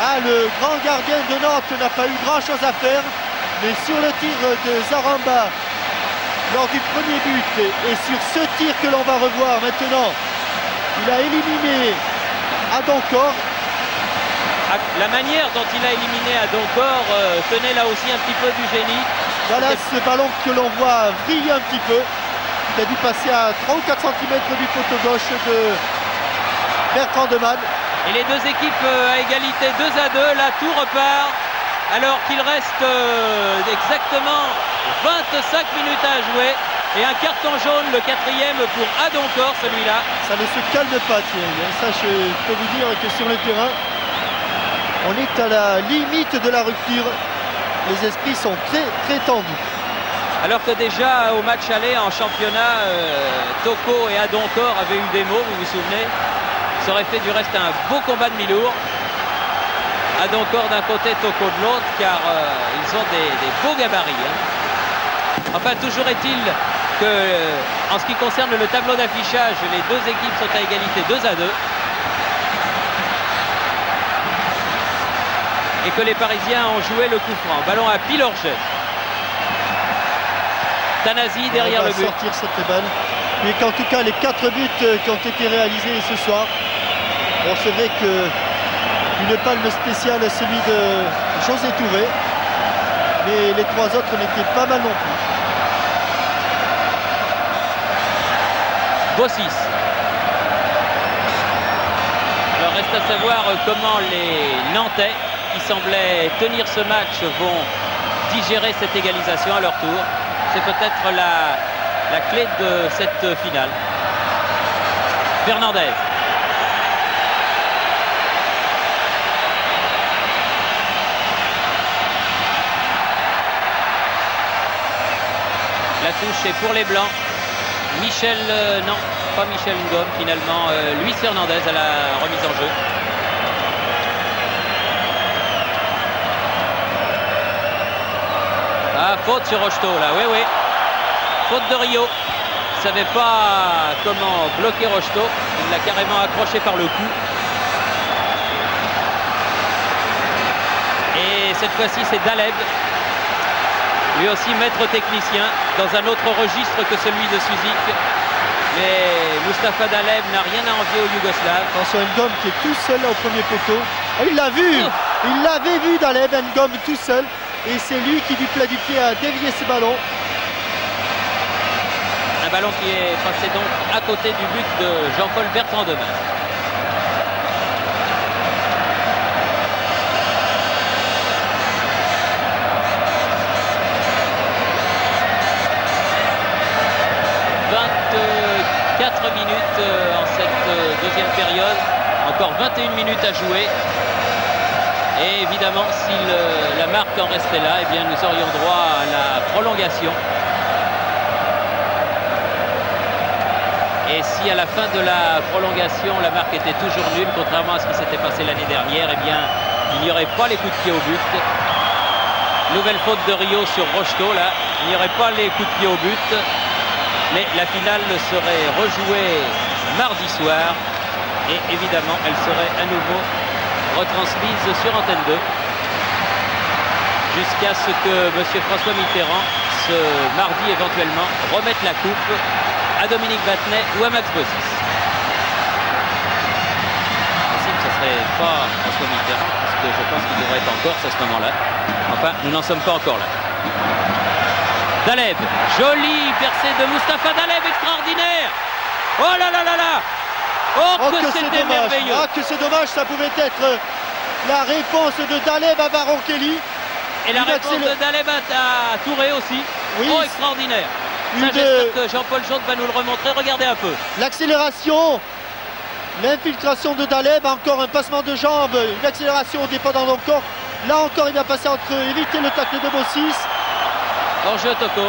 Ah, le grand gardien de Nantes n'a pas eu grand chose à faire, mais sur le tir de Zaramba lors du premier but et sur ce tir que l'on va revoir maintenant, il a éliminé Adoncor. La manière dont il a éliminé Adoncor tenait là aussi un petit peu du génie. Voilà ce ballon que l'on voit vriller un petit peu. Il a dû passer à 3 ou 4 cm du poteau gauche de Bertrand Demann. Et les deux équipes à égalité 2-2, là tout repart alors qu'il reste exactement 25 minutes à jouer et un carton jaune, le 4e pour Adoncor celui-là. Ça ne se calme pas Thierry, ça je peux vous dire que sur le terrain on est à la limite de la rupture, les esprits sont très très tendus. Alors que déjà au match aller en championnat, Toko et Adoncor avaient eu des mots, vous vous souvenez? Ça aurait fait du reste un beau combat de mi-lourd. Adoncor d'un côté, Toko de l'autre, car ils ont des beaux gabarits. Hein. Enfin, toujours est-il que, en ce qui concerne le tableau d'affichage, les deux équipes sont à égalité 2-2. Et que les Parisiens ont joué le coup franc. Ballon à Pilorget. Tanasi derrière le but. On va sortir cette balle. Mais qu'en tout cas, les 4 buts qui ont été réalisés ce soir, bon, c'est vrai que une palme spéciale, celui de José Touré, mais les 3 autres n'étaient pas mal non plus. Bossis. Alors reste à savoir comment les Nantais, qui semblaient tenir ce match, vont digérer cette égalisation à leur tour. C'est peut-être la clé de cette finale. Fernandez. La touche est pour les Blancs. Michel, non, pas Michel Ngom finalement. Luis Fernandez à la remise en jeu. Ah, faute sur Rocheteau là, oui, oui. Faute de Rio. Il ne savait pas comment bloquer Rocheteau. Il l'a carrément accroché par le cou. Et cette fois-ci, c'est Daleb. Lui aussi maître technicien dans un autre registre que celui de Suzik. Mais Mustapha Daleb n'a rien à envier aux Yougoslaves. Attention, Ngom qui est tout seul là, au premier poteau. Oh, il l'a vu. Il l'avait vu Daleb, Ngom tout seul. Et c'est lui qui, du plat du pied, a dévié ce ballon. Un ballon qui est passé donc à côté du but de Jean-Paul Bertrand de Main. Minutes en cette deuxième période, encore 21 minutes à jouer et évidemment si la marque en restait là, eh bien nous aurions droit à la prolongation. Et si à la fin de la prolongation la marque était toujours nulle, contrairement à ce qui s'était passé l'année dernière, eh bien il n'y aurait pas les coups de pied au but. Nouvelle faute de Rio sur Rocheteau là, il n'y aurait pas les coups de pied au but. Mais la finale serait rejouée mardi soir et évidemment elle serait à nouveau retransmise sur Antenne 2 jusqu'à ce que M. François Mitterrand ce mardi éventuellement remette la coupe à Dominique Battenet ou à Max Bossis. Possible que ce ne serait pas François Mitterrand parce que je pense qu'il devrait être en Corse à ce moment-là. Enfin, nous n'en sommes pas encore là. Daleb, joli percée de Mustapha Daleb, extraordinaire. Oh là là là là. Oh, que c'était merveilleux. Ah, que c'est dommage, ça pouvait être la réponse de Daleb à Baron Kelly. Et la réponse de Daleb à Touré aussi. Oui, oh, extraordinaire. Ça, j'espère que Jean-Paul Jourde va nous le remontrer. Regardez un peu. L'accélération, l'infiltration de Daleb, encore un passement de jambes, une accélération dépendant encore. Là encore, il a passé entre éviter le tacle de Bossis. Hors-jeu Toko.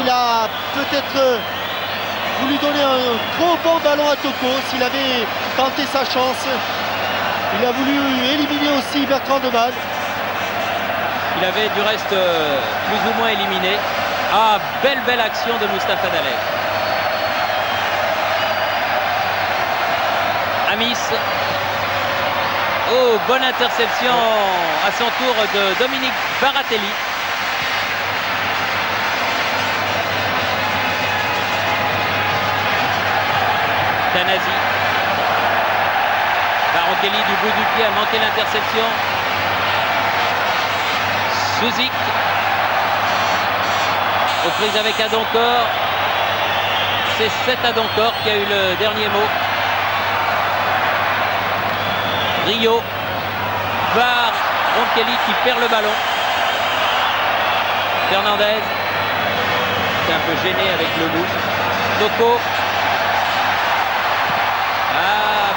Il a peut-être voulu donner un trop bon ballon à Toko s'il avait tenté sa chance. Il a voulu éliminer aussi Bertrand de Main. Il avait du reste plus ou moins éliminé. Ah, belle action de Mustapha Daleb. Amis. Oh, bonne interception à son tour de Dominique Baratelli. Tanasi. Baron Kelly du bout du pied a manqué l'interception. Suzik. Aux prises avec Adoncor. C'est cet Adoncor qui a eu le dernier mot. Rio. Baron Kelly qui perd le ballon. Fernandez. C'est un peu gêné avec le bout. Toko.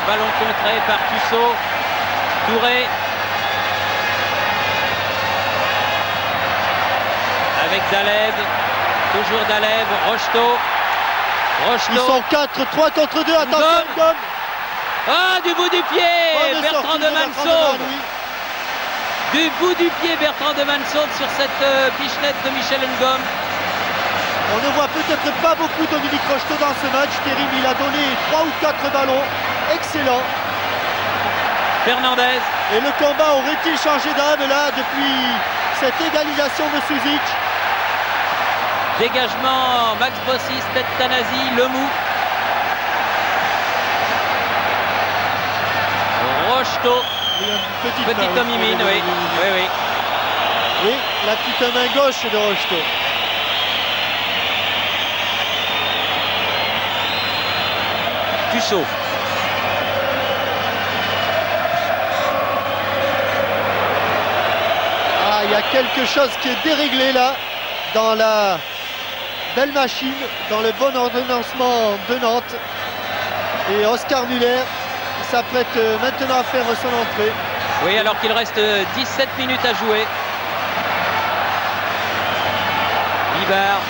Ballon contré par Tussaud. Touré. Avec Daleb. Toujours Daleb. Rocheteau. Ils sont 4, 3 contre 2. Attention, Ngom. Ah, du bout du pied. Bertrand de Main sauve. Du bout du pied, Bertrand de Main sauve sur cette pichenette de Michel Ngom. On ne voit peut-être pas beaucoup Dominique Rocheteau dans ce match. Kérim, il a donné 3 ou 4 ballons. Excellent. Fernandez. Et le combat aurait-il changé d'âme là depuis cette égalisation de Suzik? Dégagement, Max Bossis, tête Tanasi, Lemou. Rocheteau. Petite homimine, oui. Oui, la petite main gauche de Rocheteau. Tussaud. il y a quelque chose qui est déréglé là, dans la belle machine, dans le bon ordonnancement de Nantes. Et Oscar Muller s'apprête maintenant à faire son entrée. Oui, alors qu'il reste 17 minutes à jouer. Libar.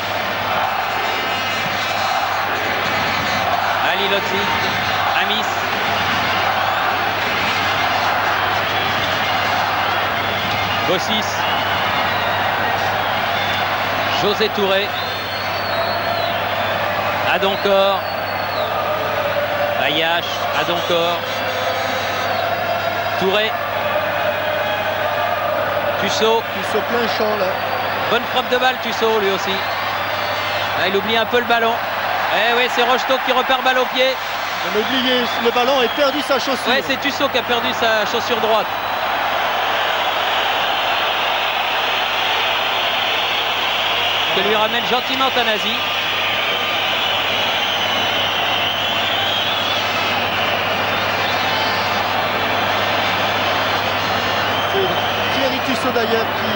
Ali Lodzik. Amis. Bossis. José Touré. Adoncor. Ayash. Adoncor. Touré. Tussaud. Tussaud plein champ là. Bonne frappe de balle, Tussaud lui aussi. Là, il oublie un peu le ballon. Eh oui, c'est Rocheteau qui repère balle au pied. On a oublié le ballon et perdu sa chaussure. Ouais, c'est Tussaud qui a perdu sa chaussure droite. Que lui ramène gentiment Tanasi. C'est Thierry Tussaud d'ailleurs qui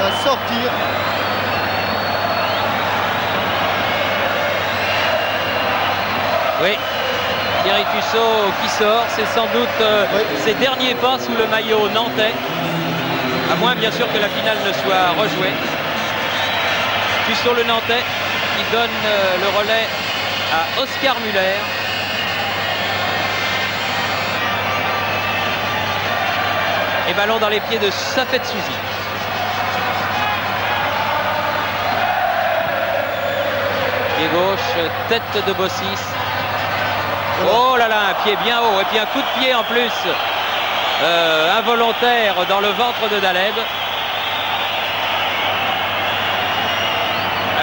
va sortir. Oui, Thierry Tussaud qui sort. C'est sans doute ses derniers pas sous le maillot nantais. À moins bien sûr que la finale ne soit rejouée. Tussaud le nantais qui donne le relais à Oscar Muller. Et ballon dans les pieds de Safet Souzi. Pied gauche, tête de Bossis. Oh là là, un pied bien haut. Et puis un coup de pied en plus involontaire dans le ventre de Daleb.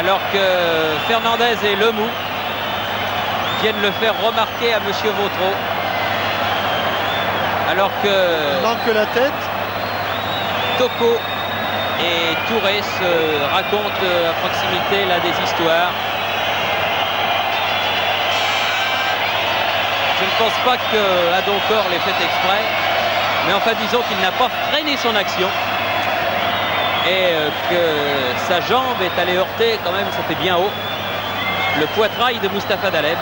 Alors que Fernandez et Lemou viennent le faire remarquer à Monsieur Vautreau. Alors que il manque la tête. Toko et Touré se racontent à proximité là des histoires. Je ne pense pas que Adoncor l'ait fait exprès, mais enfin disons qu'il n'a pas freiné son action et que sa jambe est allée heurter quand même, ça fait bien haut, le poitrail de Mustapha Daleb.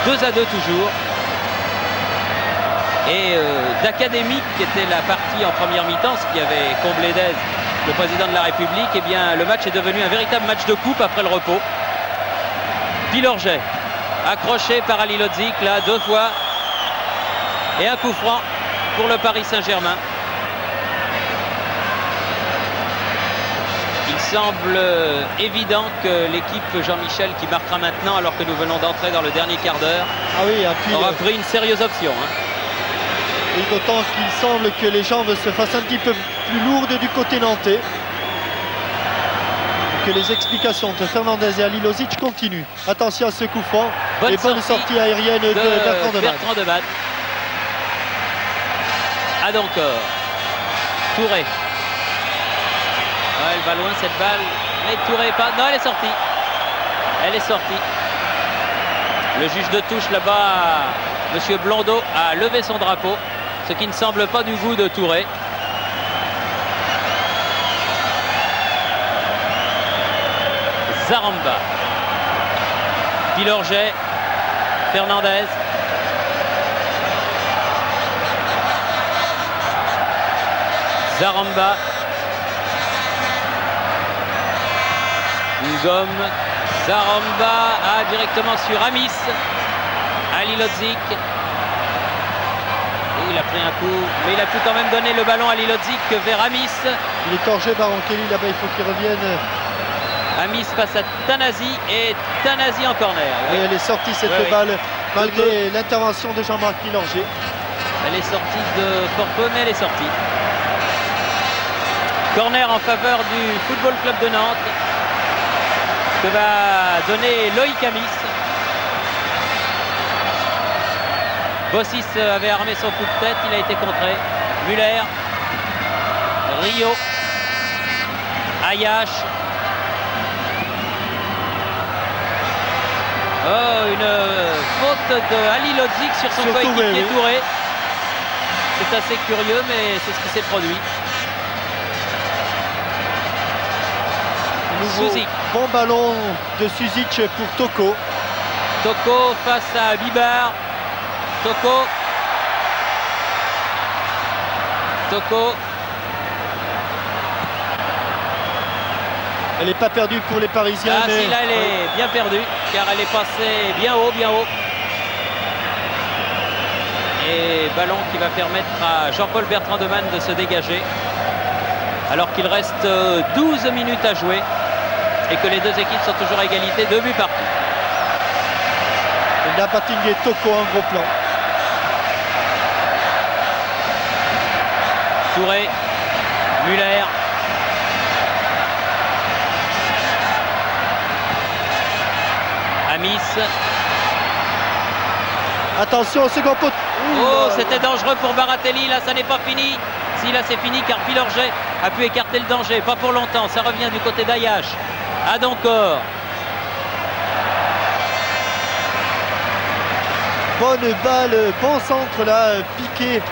2-2 toujours. Et d'Académique, qui était la partie en première mi-temps, ce qui avait comblé d'aise le président de la République, eh bien le match est devenu un véritable match de coupe après le repos. Pilorget, accroché par Ali Lodzik, là, 2 fois. Et un coup franc pour le Paris Saint-Germain. Il semble évident que l'équipe Jean-Michel, qui marquera maintenant alors que nous venons d'entrer dans le dernier quart d'heure, aura pris une sérieuse option. Et d'autant qu'il semble que les jambes se fassent un petit peu plus lourdes du côté nantais. Que les explications de Fernandez et Ali Lodzik continuent. Attention à ce coup franc. Et bonne sortie aérienne de Bertrand Debat. Adoncor. Touré. Ouais, elle va loin cette balle. Mais Touré pas. Non, elle est sortie. Elle est sortie. Le juge de touche là-bas, Monsieur Blondeau, a levé son drapeau. Ce qui ne semble pas du goût de Touré. Zaramba. Pilorget. Fernandez. Zaramba. Ngom. Zaramba directement sur Amis. Ali Lodzik. Il a pris un coup, mais il a pu quand même donner le ballon à Ali Lodzik vers Amis. Il est torgé Baron Kelly là-bas, il faut qu'il revienne. Amis face à Tanasi et Tanasi en corner. Oui, elle est sortie cette balle malgré l'intervention de Jean-Marc Pilorget. Elle est sortie de fort peu, mais elle est sortie. Corner en faveur du Football Club de Nantes que va donner Loïc Amis. Bossis avait armé son coup de tête, il a été contré. Muller, Rio, Ayash. Oh, une faute de Ali Lodzik sur son coéquipier Touré. C'est assez curieux, mais c'est ce qui s'est produit. Nouveau Suzic. bon ballon de Suzic pour Toko. Toko face à Bibar. Toko. Elle n'est pas perdue pour les Parisiens. Ah mais... si, là elle est bien perdue, car elle est passée bien haut, bien haut. Et ballon qui va permettre à Jean-Paul Bertrand de Man de se dégager. Alors qu'il reste 12 minutes à jouer. Et que les deux équipes sont toujours à égalité, 2 buts partout. Napating et Toko en gros plan. Touré, Muller. Amis. Attention au second poteau. Oh, c'était dangereux pour Baratelli. Là, ça n'est pas fini. Si, là, c'est fini car Pilorget a pu écarter le danger. Pas pour longtemps. Ça revient du côté d'Ayache. Adoncor. Bonne balle, bon centre là, piqué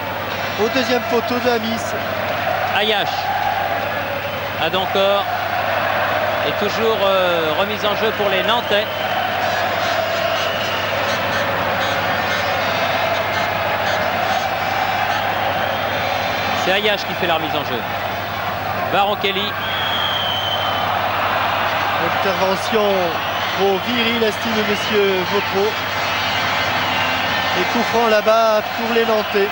au deuxième poteau de Amis. Ayache. Adoncor. Et toujours remise en jeu pour les Nantais. C'est Ayache qui fait la remise en jeu. Baron Kelly. Intervention trop virile, estime monsieur Vautreau. Et coup franc là-bas pour les Nantais.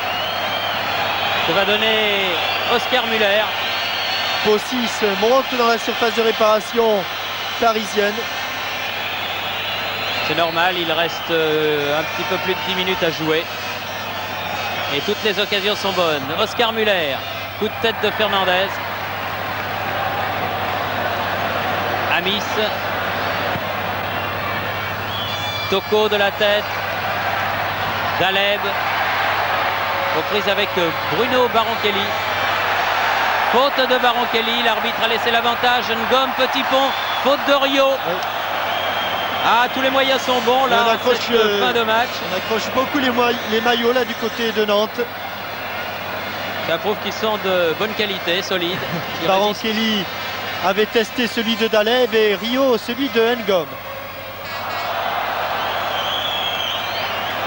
Que va donner Oscar Muller. Pau 6 monte dans la surface de réparation parisienne. C'est normal, il reste un petit peu plus de 10 minutes à jouer. Et toutes les occasions sont bonnes. Oscar Muller, coup de tête de Fernandez. Amis. Toko de la tête. Daleb. Reprise avec Bruno Baron-Kelly. Faute de Baron-Kelly. L'arbitre a laissé l'avantage. Ngom, petit pont. Faute de Rio. Oui. Ah, tous les moyens sont bons là. On accroche, fin de match. On accroche beaucoup les maillots là du côté de Nantes. Ça prouve qu'ils sont de bonne qualité, solides. Baron-Kelly avait testé celui de Daleb et Rio celui de Ngom.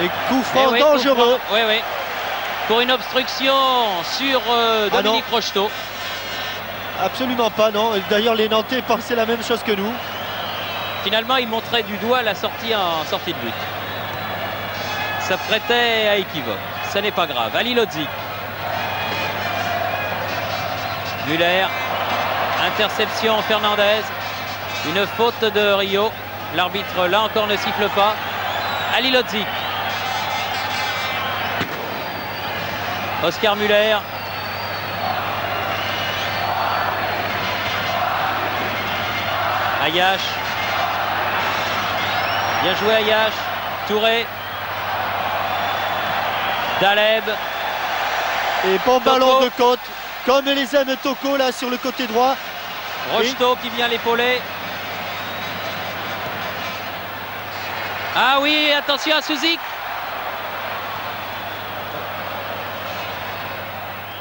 Et coup franc oui, dangereux. Oui, oui. Pour une obstruction sur Dominique Rocheteau. Absolument pas, non. D'ailleurs, les Nantais pensaient la même chose que nous. Finalement, il montrait du doigt la sortie en sortie de but. Ça prêtait à équivoque. Ça n'est pas grave. Ali Lodzik. Muller. Interception Fernandez. Une faute de Rio. L'arbitre, là encore, ne siffle pas. Ali Lodzik. Oscar Muller. Ayache. Bien joué Ayache. Touré. Daleb. Et bon Toko. ballon de côte. Comme les aime Toko là sur le côté droit. Rocheteau qui vient l'épauler. Ah oui, attention à Suzic.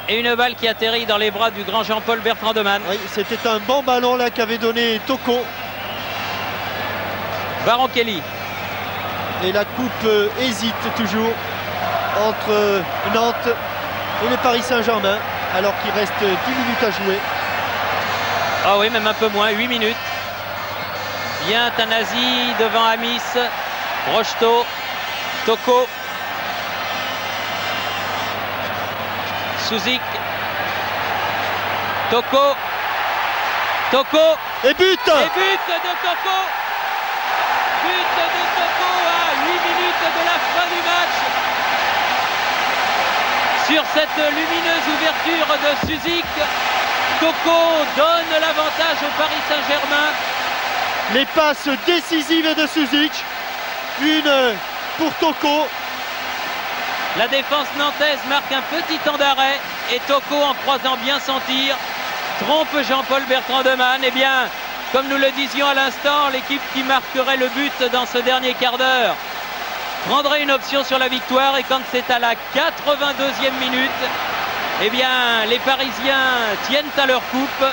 Et une balle qui atterrit dans les bras du grand Jean-Paul Bertrand de Man. Oui, c'était un bon ballon là qu'avait donné Toko. Baron Kelly. Et la coupe hésite toujours entre Nantes et le Paris Saint-Germain alors qu'il reste 10 minutes à jouer. Ah oui, même un peu moins, 8 minutes. Bien Tanasi devant Amis. Rocheteau. Toko. Suzic. Toko. Toko. Et but. Et but de Toko. But de Toko à 8 minutes de la fin du match. Sur cette lumineuse ouverture de Suzic, Toko donne l'avantage au Paris Saint-Germain. Les passes décisives de Suzic. Une pour Toko. La défense nantaise marque un petit temps d'arrêt et Toko, en croisant bien son tir, trompe Jean-Paul Bertrand de Man. Eh bien, comme nous le disions à l'instant, l'équipe qui marquerait le but dans ce dernier quart d'heure prendrait une option sur la victoire. Et quand c'est à la 82e minute, eh bien, les Parisiens tiennent à leur coupe.